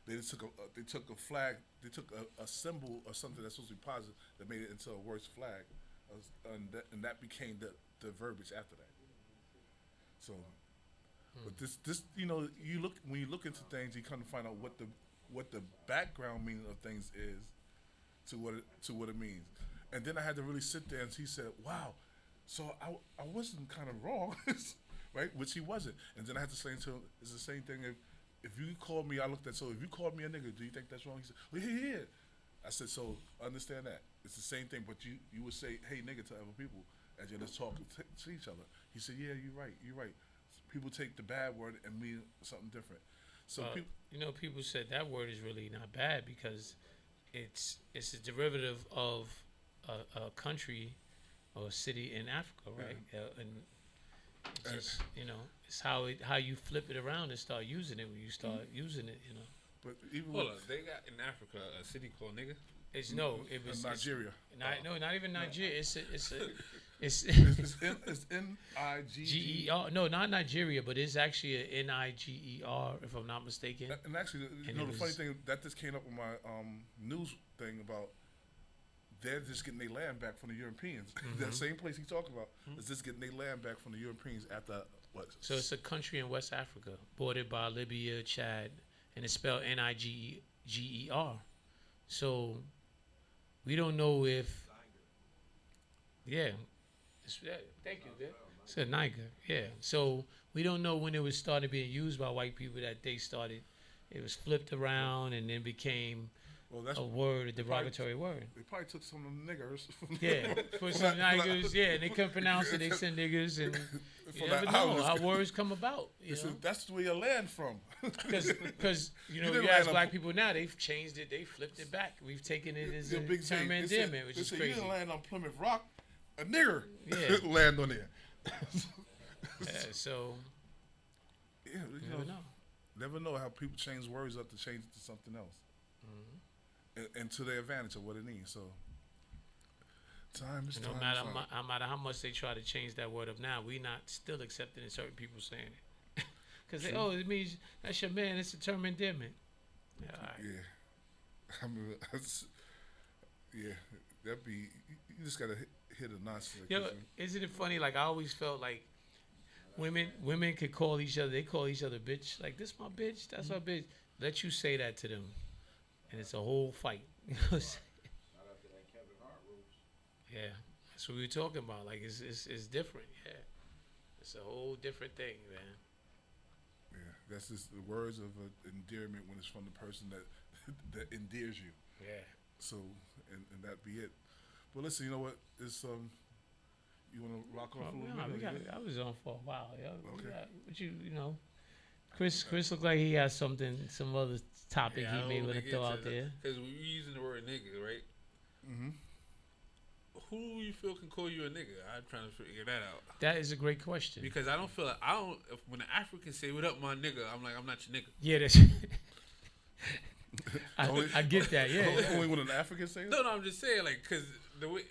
They just took a flag. They took a symbol or something that's supposed to be positive that made it into a worse flag, and that became the verbiage after that. So, but this when you look into things, you come to find out what the background meaning of things is to what it means. And then I had to really sit there and he said, "Wow, so I wasn't kind of wrong," right? Which he wasn't. And then I had to explain to him, it's the same thing if you called me, I looked at, so if you called me a nigga, do you think that's wrong? He said, well, yeah. I said, so understand that. It's the same thing, but you would say, hey, nigga, to other people as you're just talking to each other. He said, yeah, you're right. People take the bad word and mean something different. So people said that word is really not bad because it's a derivative of a country or a city in Africa, right? And it's just, it's how you flip it around and start using it when you start using it, But even hold on, they got in Africa a city called nigga. It was Nigeria. Not even Nigeria. It's N-I-G-E-R. No, not Nigeria, but it's actually a N-I-G-E-R, if I'm not mistaken. And actually, the funny thing that just came up with my news thing about they're just getting their land back from the Europeans. Mm-hmm. That same place he talked about is just getting their land back from the Europeans after what? So it's a country in West Africa, bordered by Libya, Chad, and it's spelled Niger. So we don't know if. Yeah. Thank you, man. It's a Niger. Yeah. So we don't know when it was started being used by white people that they started. It was flipped around and then became a word, a derogatory word. They probably took some of them niggers. Yeah, put some niggers. Yeah, and they couldn't pronounce it. They said niggers, and you never know how words come about. That's where you land from. Because you ask black people now, they've changed it. They flipped it back. We've taken it as a term endearment, which is crazy. You didn't land on Plymouth Rock. A nigger land on there. So you never know how people change words up to change it to something else. And to their advantage of what it means. So, time is time. No matter how much they try to change that word up now, we not still accepting certain people saying it. Because it means that's your man. It's a term of endearment. Yeah. All right. Yeah. I mean, that'd be. You just gotta hit a nonsense. Isn't it funny? Like I always felt like women could call each other. They call each other bitch. Like this my bitch. That's my bitch. Let you say that to them. And it's a whole fight. You know what I'm saying? Yeah, that's what we were talking about. Like it's different. Yeah, it's a whole different thing, man. Yeah, that's just the words of endearment when it's from the person that endears you. Yeah. So and that be it. But listen, you know what? It's you want to rock off a little bit? I was on for a while. Yeah. Okay. But you know, Chris looked like he has some other topic he may want to throw out there. Because we're using the word nigga, right? Mm-hmm. Who you feel can call you a nigga? I'm trying to figure that out. That is a great question. Because I don't feel like when an African say "What up, my nigga," I'm like, I'm not your nigga. Yeah, that's. I get that. Yeah. Only when an African say it? No, I'm just saying like because the way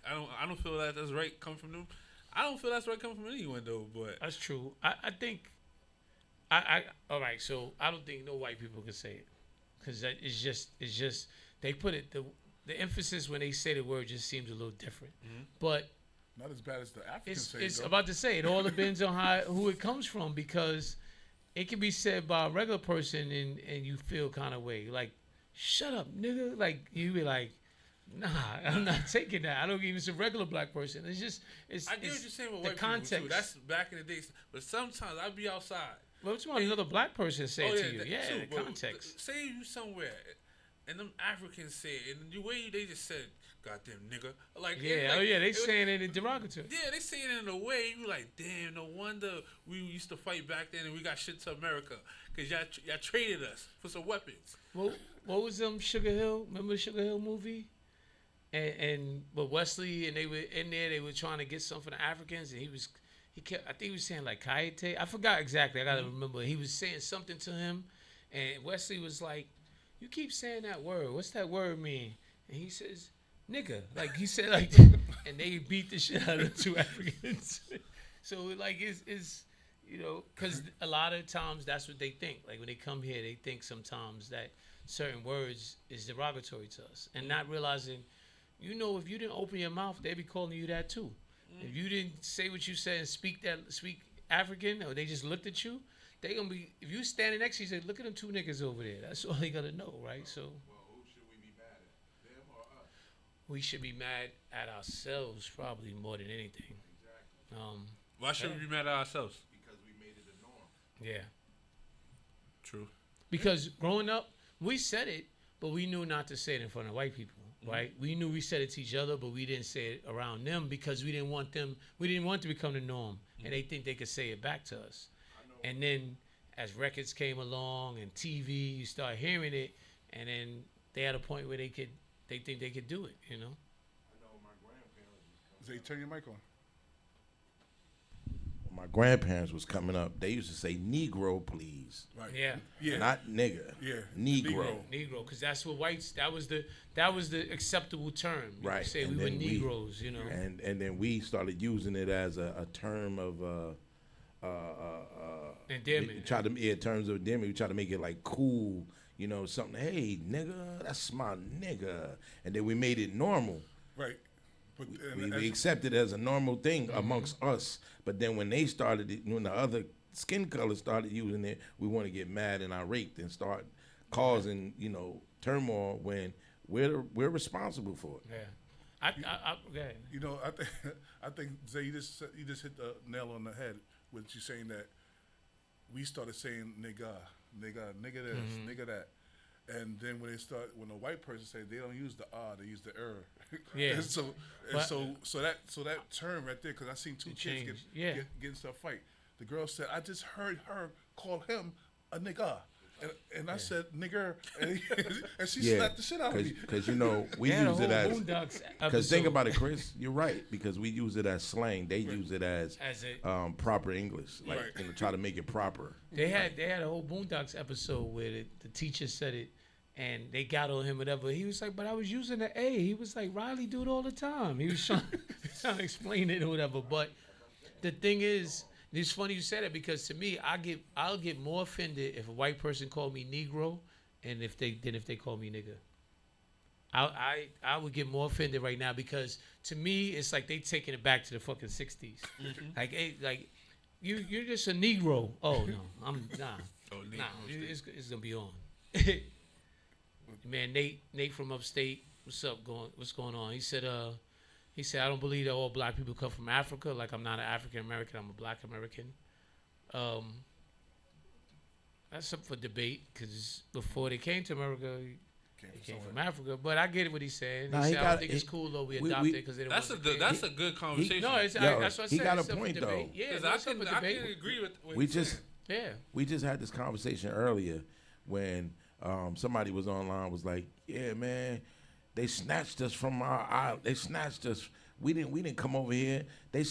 I don't feel that that's right coming from them. I don't feel that's right coming from anyone though. But that's true. I think. All right. So I don't think no white people can say it because it's just they put it the emphasis when they say the word just seems a little different. Mm-hmm. But not as bad as the Africans say it. It's about to say it all depends on who it comes from because it can be said by a regular person and you feel kind of way like shut up nigga, like you be like nah, I'm not taking that. I don't even a regular black person. I get what you're saying with white context. People too. That's back in the days. But sometimes I'd be outside. Well, it's about another black person say it to you. Yeah, too, the context. Say you somewhere and them Africans say it, and the way they just said goddamn nigga. Like they saying it in derogatory. Yeah, they saying it in a way you like, damn, no wonder we used to fight back then and we got shit to America because y'all traded us for some weapons. Well, what was Sugar Hill? Remember the Sugar Hill movie? But Wesley and they were in there. They were trying to get something for the Africans, and he kept. I think he was saying like Kayate. I forgot exactly. I gotta remember. He was saying something to him, and Wesley was like, "You keep saying that word. What's that word mean?" And he says, "Nigga." Like he said like, and they beat the shit out of the 2 Africans. So like it's because a lot of times that's what they think. Like when they come here, they think sometimes that certain words is derogatory to us, and not realizing, if you didn't open your mouth, they'd be calling you that too. If you didn't say what you said and speak African, or they just looked at you, they gonna be. If you standing next to you, say, "Look at them 2 niggas over there." That's all they gotta know, right? So. Well, who should we be mad at? Them or us? We should be mad at ourselves probably more than anything. Exactly. Why should we be mad at ourselves? Because we made it a norm. Yeah. True. Because growing up, we said it, but we knew not to say it in front of white people, right? We knew we said it to each other, but we didn't say it around them because we didn't want to become the norm, and they think they could say it back to us. And then as records came along and TV, you start hearing it, and then they had a point where they think they could do it, I know my grandparents. Say, turn your mic on. My grandparents was coming up. They used to say Negro, please. Right. Yeah. Not nigger. Yeah. Negro. Negro, because that's what whites. That was the acceptable term. You Right. could say And we were then Negroes. And then we started using it as a term of endearment. Terms of endearment. We try to make it like cool. Something. Hey, nigga, that's my nigga. And then we made it normal. Right. But, we accepted it as a normal thing amongst us, but then when the other skin color started using it, we want to get mad and irate and start causing turmoil when we're responsible for it. Yeah, okay. I think Zay, you just hit the nail on the head with you saying that we started saying nigga this, nigga that. And then when the white person say they don't use the they use the Yeah. and so that term right there, because I seen 2 kids get into a fight. The girl said, "I just heard her call him a nigga," and I said nigger, and she slapped the shit out of me. Because we use it as. Because think about it, Chris. You're right. Because we use it as slang. They use it as proper English, like try to make it proper. They had a whole Boondocks episode where the teacher said it, and they got on him, whatever. He was like, "But I was using the A." He was like, "Riley do it all the time." He was trying to explain it or whatever. But the thing is, it's funny you said it, because to me, I'll get more offended if a white person called me Negro, and if they call me nigga. I would get more offended right now, because to me it's like they taking it back to the fucking 60s. Like you're just a Negro. Oh no, I'm nah. It's gonna be on. Man, Nate from upstate. What's going on? He said I don't believe that all black people come from Africa. Like, I'm not an African American, I'm a black American. That's up for debate, because before they came to America, they came from Africa. But I get it what he's saying. I don't think it's cool though we adopted because they didn't. That's a good conversation. That's what I said. He got a point though. Yeah, I can agree with. We just had this conversation earlier when somebody was online, was like, "Yeah, man, they snatched us from our island. They snatched us. We didn't come over here. They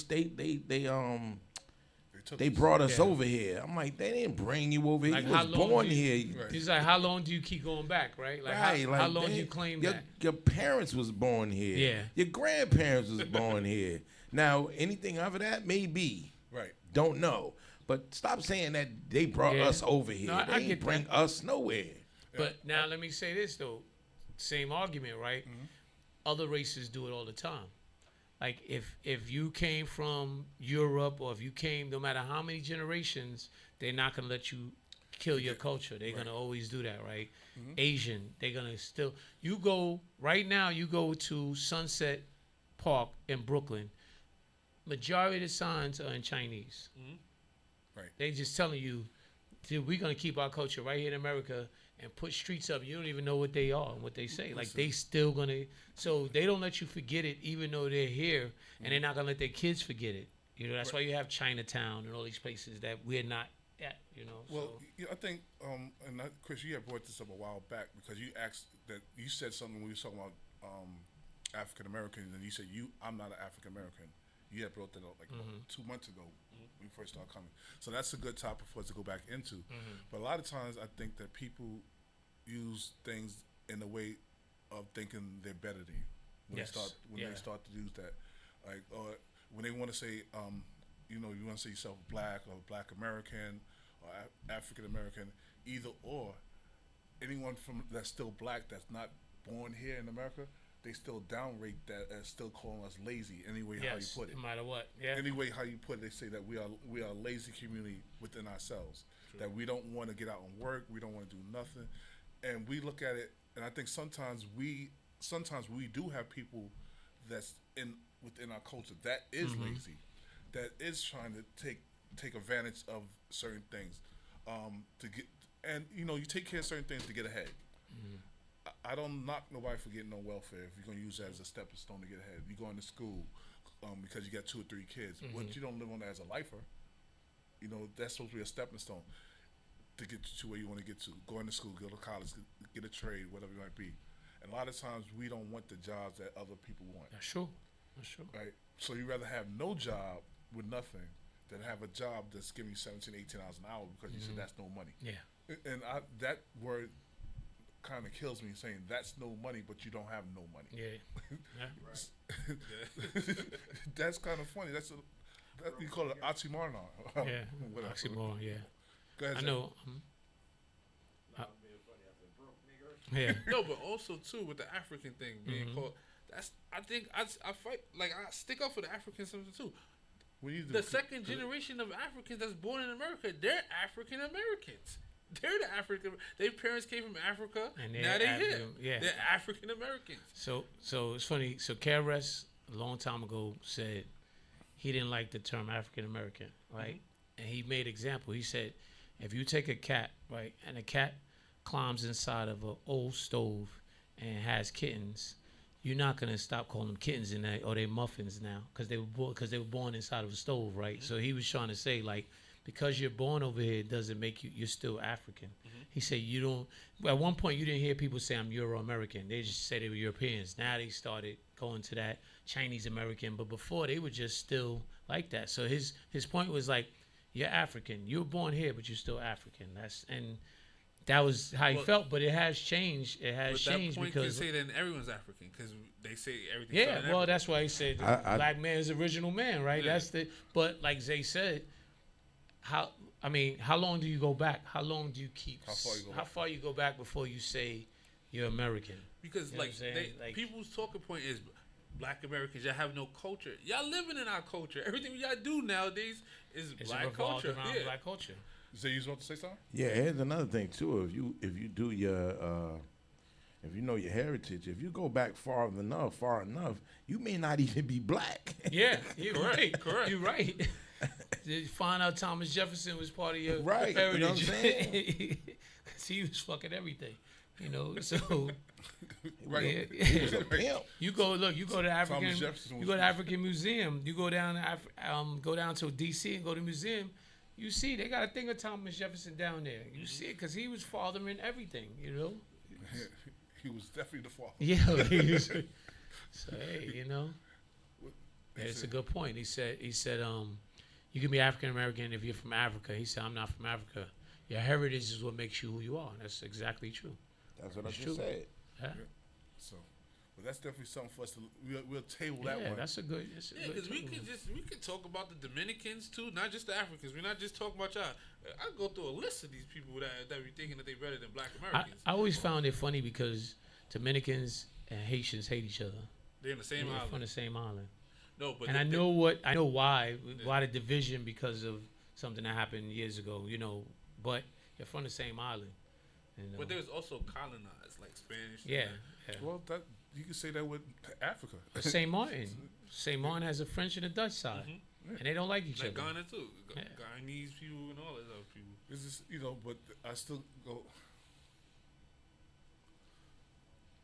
brought us over here." I'm like, they didn't bring you over here. Like, you was born here. He's like, how long do you keep going back, right? Like, how long do you claim that? Your parents was born here. Yeah. Your grandparents was born here. Now, anything other that may be. Right. Don't know. But stop saying that they brought us over here. No, they didn't bring us nowhere. But now let me say this though. Same argument, right? Mm-hmm. Other races do it all the time. Like if you came from Europe, or if you came, no matter how many generations, they're not gonna let you kill your culture. They're gonna always do that, right? Mm-hmm. Asian, they're gonna still. You go to Sunset Park in Brooklyn. Majority of the signs are in Chinese. Mm-hmm. Right. They just telling you, dude, we're gonna keep our culture right here in America and put streets up. You don't even know what they are and what they say. Like, they still gonna. So they don't let you forget it, even though they're here, and they're not gonna let their kids forget it. That's why you have Chinatown and all these places that we're not at, you know. Well, so. I think, and Chris, you had brought this up a while back because you asked that you said something when we were talking about African Americans, and you said I'm not an African American. You had brought that up like 2 months ago when we first started coming. So that's a good topic for us to go back into. But a lot of times, I think that people use things in a way of thinking they're better than you when they start to use that, like when they want to say, you want to say yourself black or black American or African American, either or. Anyone from that's still black that's not born here in America, they still downrate that as still calling us lazy. Anyway, how you put it, no matter what. Yeah. Anyway, how you put it, they say that we are a lazy community within ourselves. True. That we don't want to get out and work, we don't want to do nothing, and we look at it. And I think sometimes we do have people that's within our culture that is lazy, that is trying to take advantage of certain things, to get, and you take care of certain things to get ahead. I don't knock nobody for getting on welfare if you're gonna use that as a stepping stone to get ahead. You go into school because you got 2 or 3 kids, but you don't live on that as a lifer. That's supposed to be a stepping stone to get you to where you want to get to. Go into school, go to college, get a trade, whatever it might be. And a lot of times we don't want the jobs that other people want. That's true. Right? So you rather have no job with nothing than have a job that's giving you 17, 18 hours an hour because you said that's no money. Yeah. And that word kind of kills me, saying that's no money, but you don't have no money. Yeah. That's kind of funny. You call it oxymoron. Yeah. Oxymoron. Yeah. Go ahead, I know. Yeah. No, but also too with the African thing being called. I think I fight, like I stick up for the Africans something too. The second generation of Africans that's born in America, they're African Americans. They're the African. Their parents came from Africa. And now they're here. Yeah. They're African Americans. So it's funny. So KRS a long time ago said he didn't like the term African American, right? And he made example. He said, if you take a cat, right, and a cat climbs inside of an old stove and has kittens, you're not gonna stop calling them kittens in that, or they muffins now, because they were born inside of a stove, right? So he was trying to say, like, because you're born over here doesn't make you're still African. He said you don't. At one point you didn't hear people say I'm Euro-American. They just said they were Europeans. Now they started going to that Chinese American, but before they were just still like that. So his point was like, you're African. You were born here, but you're still African. That was how he felt, but it has changed. It has changed that point because you say then everyone's African because they say everything. Yeah, well, that's why he said black man is original man, right? Yeah. But like Zay said, how long do you go back? How long do you keep? How far you go back before you say you're American? Because you know people's talking point is black Americans, y'all have no culture. Y'all living in our culture. Everything y'all do nowadays is black culture. Yeah. Black culture. So you want to say something? Yeah, here's another thing too. If you do your if you know your heritage, if you go back far enough, you may not even be black. Yeah, you're right. Correct. You're right. Did you find out Thomas Jefferson was part of your heritage? You know what I'm saying? Because he was fucking everything. So right. He was a pimp. You go to African Museum. You go down to DC and go to the museum. You see, they got a thing of Thomas Jefferson down there. You see it because he was fathering everything. He was definitely the father. Yeah. So hey, it's a good point. He said, you can be African American if you're from Africa. He said, I'm not from Africa. Your heritage is what makes you who you are. That's exactly true. That's what I just said. Yeah. So, but that's definitely something for us to we'll table that one. Yeah, that's a good. Yeah, because we could talk about the Dominicans too, not just the Africans. We're not just talking about y'all. I go through a list of these people that be thinking that they're better than black Americans. I always found it funny because Dominicans and Haitians hate each other. They're in the same island. From the same island. No, but I know why the division because of something that happened years ago. But they're from the same island. But there's also colonized, like Spanish. Yeah. Well, you can say that with Africa. St. Martin. St. Martin has a French and a Dutch side, and they don't like each other. Ghana too. Guyanese people and all those other people. This is but I still go.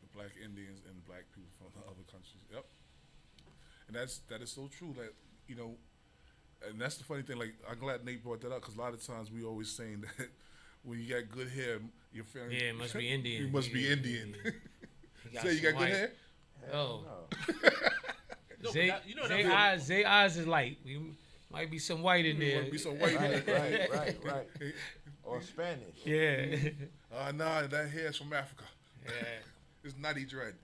The black Indians and black people from the other countries. Yep. And that is so true that And that's the funny thing. Like, I'm glad Nate brought that up because a lot of times we always saying that when you got good hair, your family. Yeah, it must be Indian. You must be Indian. Say you got good hair? Oh. No, Zay, but that- you know Zay that- eyes, Zay eyes is light. We might be some white in there. Might be some white in there. Right. Or Spanish. Yeah. Nah, that hair's from Africa. Yeah. It's nutty dread.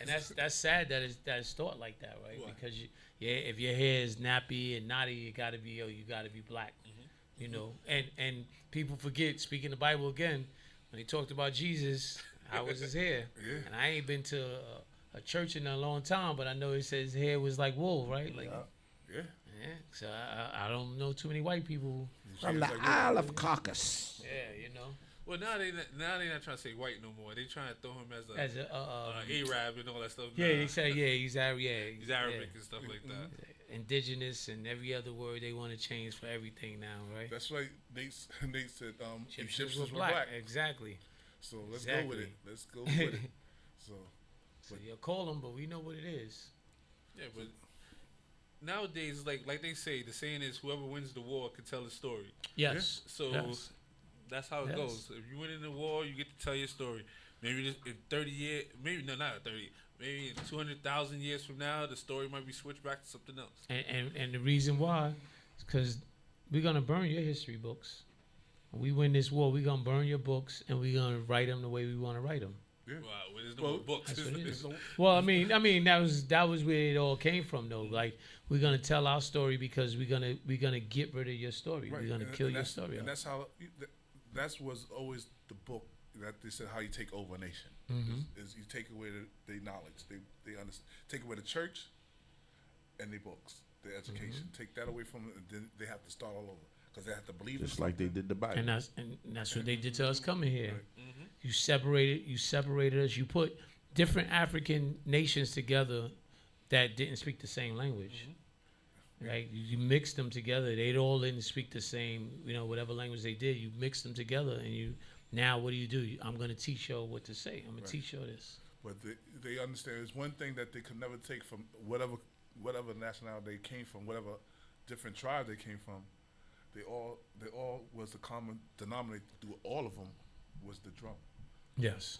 And that's sad that it's thought like that, right? Because if your hair is nappy and knotty, you gotta be black. Mm-hmm. You know, and people forget. Speaking the Bible again, when he talked about Jesus, how was his hair? Yeah. And I ain't been to a church in a long time, but I know he says his hair was like wool, right? Like, yeah. So I don't know too many white people From the Isle of Caucasus. Yeah, you know. Well, now they not trying to say white no more. They trying to throw him as a Arab and all that stuff. Yeah, they say he's Arab. Yeah, he's Arabic and stuff like that. Indigenous and every other word they want to change for everything now, right? That's right. Nate said Egyptians Egyptians were black. Exactly. So let's go with it. Let's go with it. So you call them, but we know what it is. Yeah, but nowadays, like they say, the saying is whoever wins the war can tell the story. Yes. So that's how it goes. If you win in the war, you get to tell your story. Maybe in 30 years, not 30. Maybe in 200,000 years from now, the story might be switched back to something else. And the reason why is because we're gonna burn your history books. When we win this war, we're gonna burn your books and we're gonna write them the way we want to write them. Yeah. Wow, well, there's no more books. That's what it is. Well, I mean that was where it all came from, though. Like we're gonna tell our story because we're gonna get rid of your story. Right. We're gonna kill your story. And that's how. That was always the book that they said how you take over a nation. Mm-hmm. Is you take away their knowledge, they understand. Take away the church and their books, their education. Mm-hmm. Take that away from them, and then they have to start all over because they have to believe. Just like they did the Bible. And that's what they did to us coming here. Right. Mm-hmm. You separated us. You put different African nations together that didn't speak the same language. Mm-hmm. Right? You mixed them together. They all didn't speak the same, whatever language they did. You mixed them together, and now what do? I'm going to teach you what to say. I'm going to teach you this. But they understand there's one thing that they could never take from whatever nationality they came from, whatever different tribe they came from. They all was the common denominator through all of them was the drum. Yes.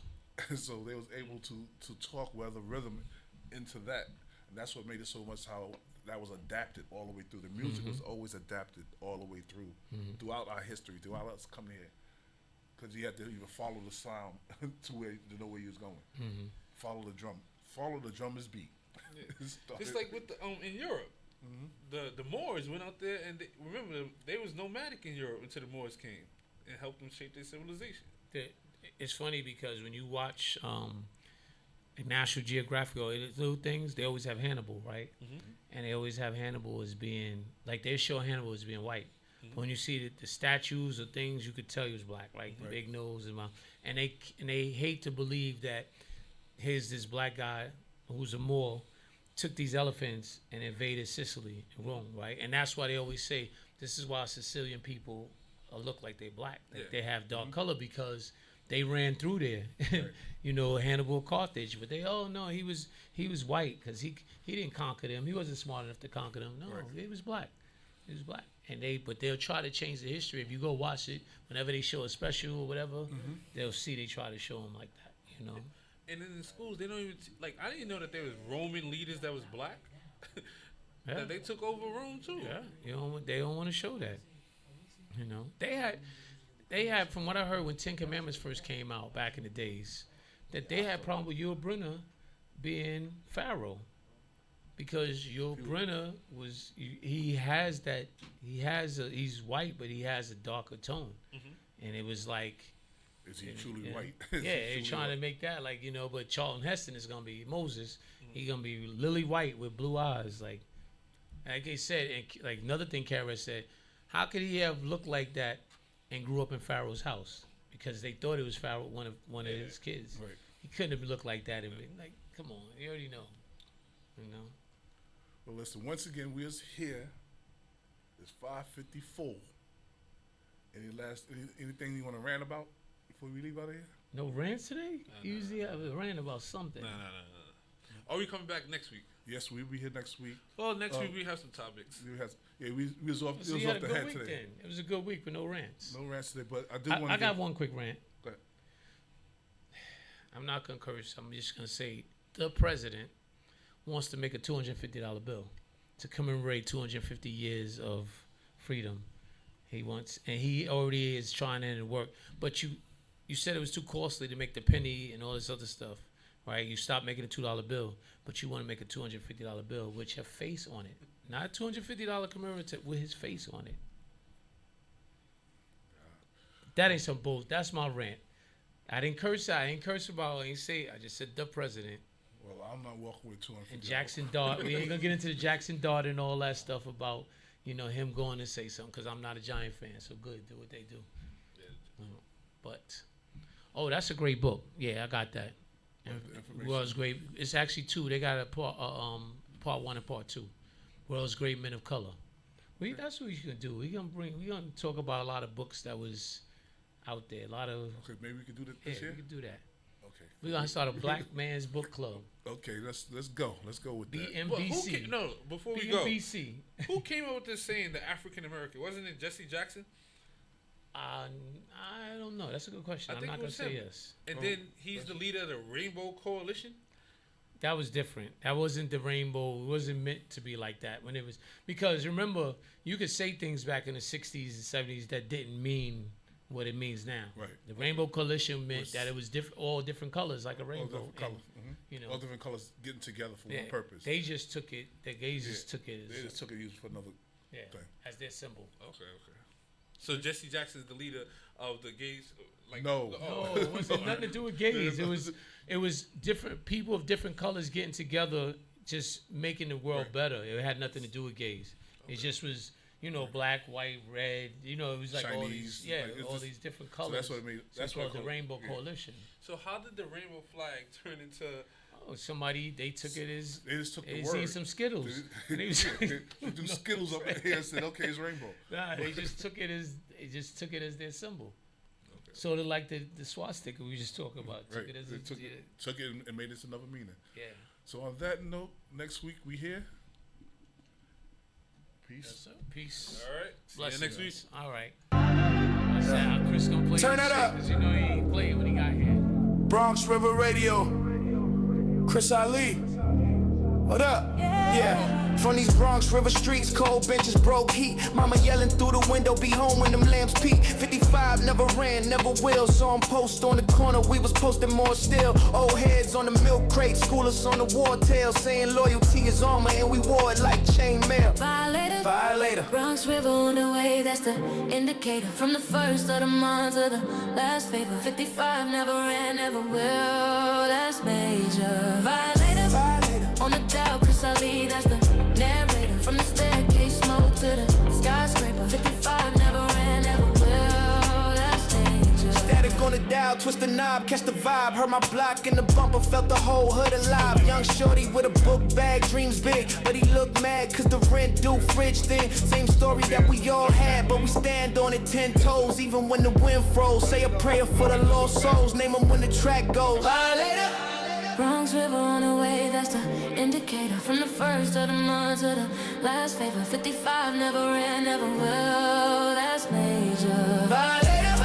So they was able to talk the rhythm into that, and that's what made it so much how that was adapted all the way through. The music was always adapted all the way through, throughout our history, throughout us coming here, because you had to even follow the sound to know where you was going. Follow the drummer's beat. It's like with the in Europe. The Moors went out there and remember they was nomadic in Europe until the Moors came and helped them shape their civilization. It's funny because when you watch National Geographic or little things, they always have Hannibal, right? And they always have Hannibal as being like they show Hannibal as being white. But when you see the statues or things, you could tell he was black, like the big nose and mouth. And they hate to believe that this black guy who's a Moor took these elephants and invaded Sicily and Rome, right? And that's why they always say this is why Sicilian people look like they're black. They have dark color because they ran through there. Hannibal, Carthage, but no, he was white because he didn't conquer them. He wasn't smart enough to conquer them. No, he was black. He was black. And they'll try to change the history. If you go watch it, whenever they show a special or whatever, they'll see they try to show them like that. And in the schools, they don't even I didn't know that there was Roman leaders that was black. That they took over Rome too. Yeah, they don't want to show that. They had from what I heard when Ten Commandments first came out back in the days, that they had problem with Yul Brynner being Pharaoh, because Yul Brynner he's white but he has a darker tone, and it was like. Is he truly white? Yeah, they're trying to make that but Charlton Heston is gonna be Moses. He's gonna be lily white with blue eyes, like they said. And like another thing, Kara said, how could he have looked like that and grew up in Pharaoh's house? Because they thought it was Pharaoh, one of his kids. Right. He couldn't have looked like that and been like, come on, you already know, Well, listen. Once again, we're here. It's 5:54. Anything you want to rant about before we leave out of here? No rants today? Usually have a rant about something. No. Are we coming back next week? Yes, we'll be here next week. Well, next week we have some topics. We was off. So It was you had off a the good head week today. then. It was a good week with no rants. No rants today, but I do want to. I got one quick rant. Go ahead. I'm not gonna encourage. I'm just gonna say the president wants to make a $250 bill to commemorate 250 years of freedom. He wants, and he already is trying to work. But you said it was too costly to make the penny and all this other stuff, right? You stopped making a $2 bill, but you want to make a $250 bill with your face on it, not a $250 commemorative with his face on it. That ain't some bull. That's my rant. I didn't curse. I ain't curse about. I ain't say. I just said the president. Well, I'm not walking with 250. And Jackson Dart. We ain't gonna get into the Jackson Dart and all that stuff about him going to say something because I'm not a Giant fan. So good, do what they do. But that's a great book. Yeah, I got that. World's Great. It's actually two. They got a part 1 and part 2. World's Great Men of Color. That's what we can do. We gonna talk about a lot of books that was out there. A lot of. Okay, maybe we could do that this year. We could do that. Okay. We're gonna start a Black Man's Book Club. Okay, let's go. Let's go with that. BMBC. Before we BMBC. go, who came up with this saying, the African American? Wasn't it Jesse Jackson? I don't know. That's a good question. I'm not gonna say yes. And then he's the leader of the Rainbow Coalition. That was different. That wasn't the rainbow. It wasn't meant to be like that when it was, because remember, you could say things back in the 60s and 70s that didn't mean what it means now. Right. The Rainbow Coalition meant that it was all different colors, like a rainbow. All different colors. All different colors getting together for one purpose. They just took it. The gays just took it. They just took it used for another thing. As their symbol. Okay. So Jesse Jackson is the leader of the gays. No, it wasn't nothing to do with gays. It was different people of different colors getting together, just making the world better. It had nothing to do with gays. Okay. It just was, black, white, red. It was like Chinese, all these different colors. So that's what it made. That's what the Rainbow Coalition. So how did the rainbow flag turn into? Somebody they took it as they just took the they word. seen some Skittles. They do Skittles up in here and said, "Okay, it's rainbow." Nah, they just took it as their symbol. Okay. Sort of like the swastika we just talked about. Took it and made it another meaning. Yeah. So on that note, next week we here. Peace. Yes, sir. Peace. All right. See you next week. All right. Chris gonna play. Turn that up. Because he ain't playing when he got here. Bronx River Radio. Chris Ali. What up? Yeah. From these Bronx River streets, cold benches, broke heat. Mama yelling through the window, be home when them lamps peak. 55 never ran, never will. Saw him post on the corner, we was posting more still. Old heads on the milk crate, schoolers on the war tail, saying loyalty is armor and we wore it like chainmail. Violator. Bronx River on the way, that's the indicator. From the first of the month to the last favor. 55 never ran, never will. That's major. Violator. On the dial, Chris Ali, that's the narrator. From the staircase, smoke to the skyscraper. 55 never ran, never will. That's major. Static on the dial, twist the knob, catch the vibe. Heard my block in the bumper, felt the whole hood alive. Young shorty with a book bag, dreams big, but he looked mad cause the rent due, fridge thin. Same story that we all had, but we stand on it 10 toes. Even when the wind froze, say a prayer for the lost souls. Name them when the track goes. Violator. Bronx River on the way, that's the indicator. From the first of the month to the last favor. 55 never ran, never will. That's major. Violator.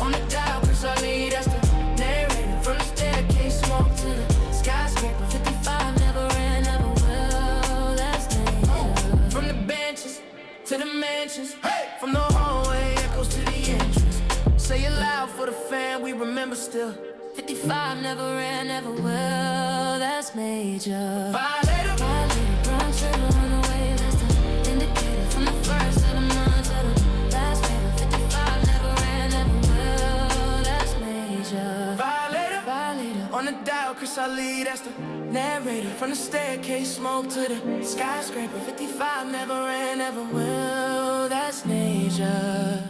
On the dial, Chris Ali, that's the narrator. From the staircase, smoke to the skyscraper. 55 never ran, never will. That's major. From the benches to the mansions, from the hallway echoes to the entrance. Say it loud for the fan, we remember still. 55 never ran, never will. That's major. Violator. Bronx River on the way, that's the indicator. From the first of the month to the last favor. 55 never ran, never will. That's major. Violator. On the dial, Chris Ali, that's the narrator. From the staircase, smoke to the skyscraper. 55 never ran, never will. That's major.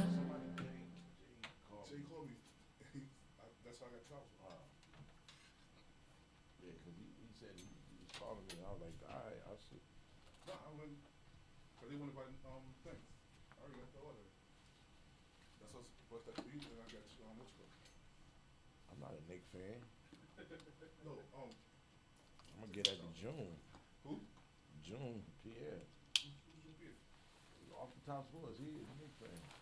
I'm not a Knicks fan. No, gonna get at the June. Who? June Pierre. Off the top scores, he is a big fan.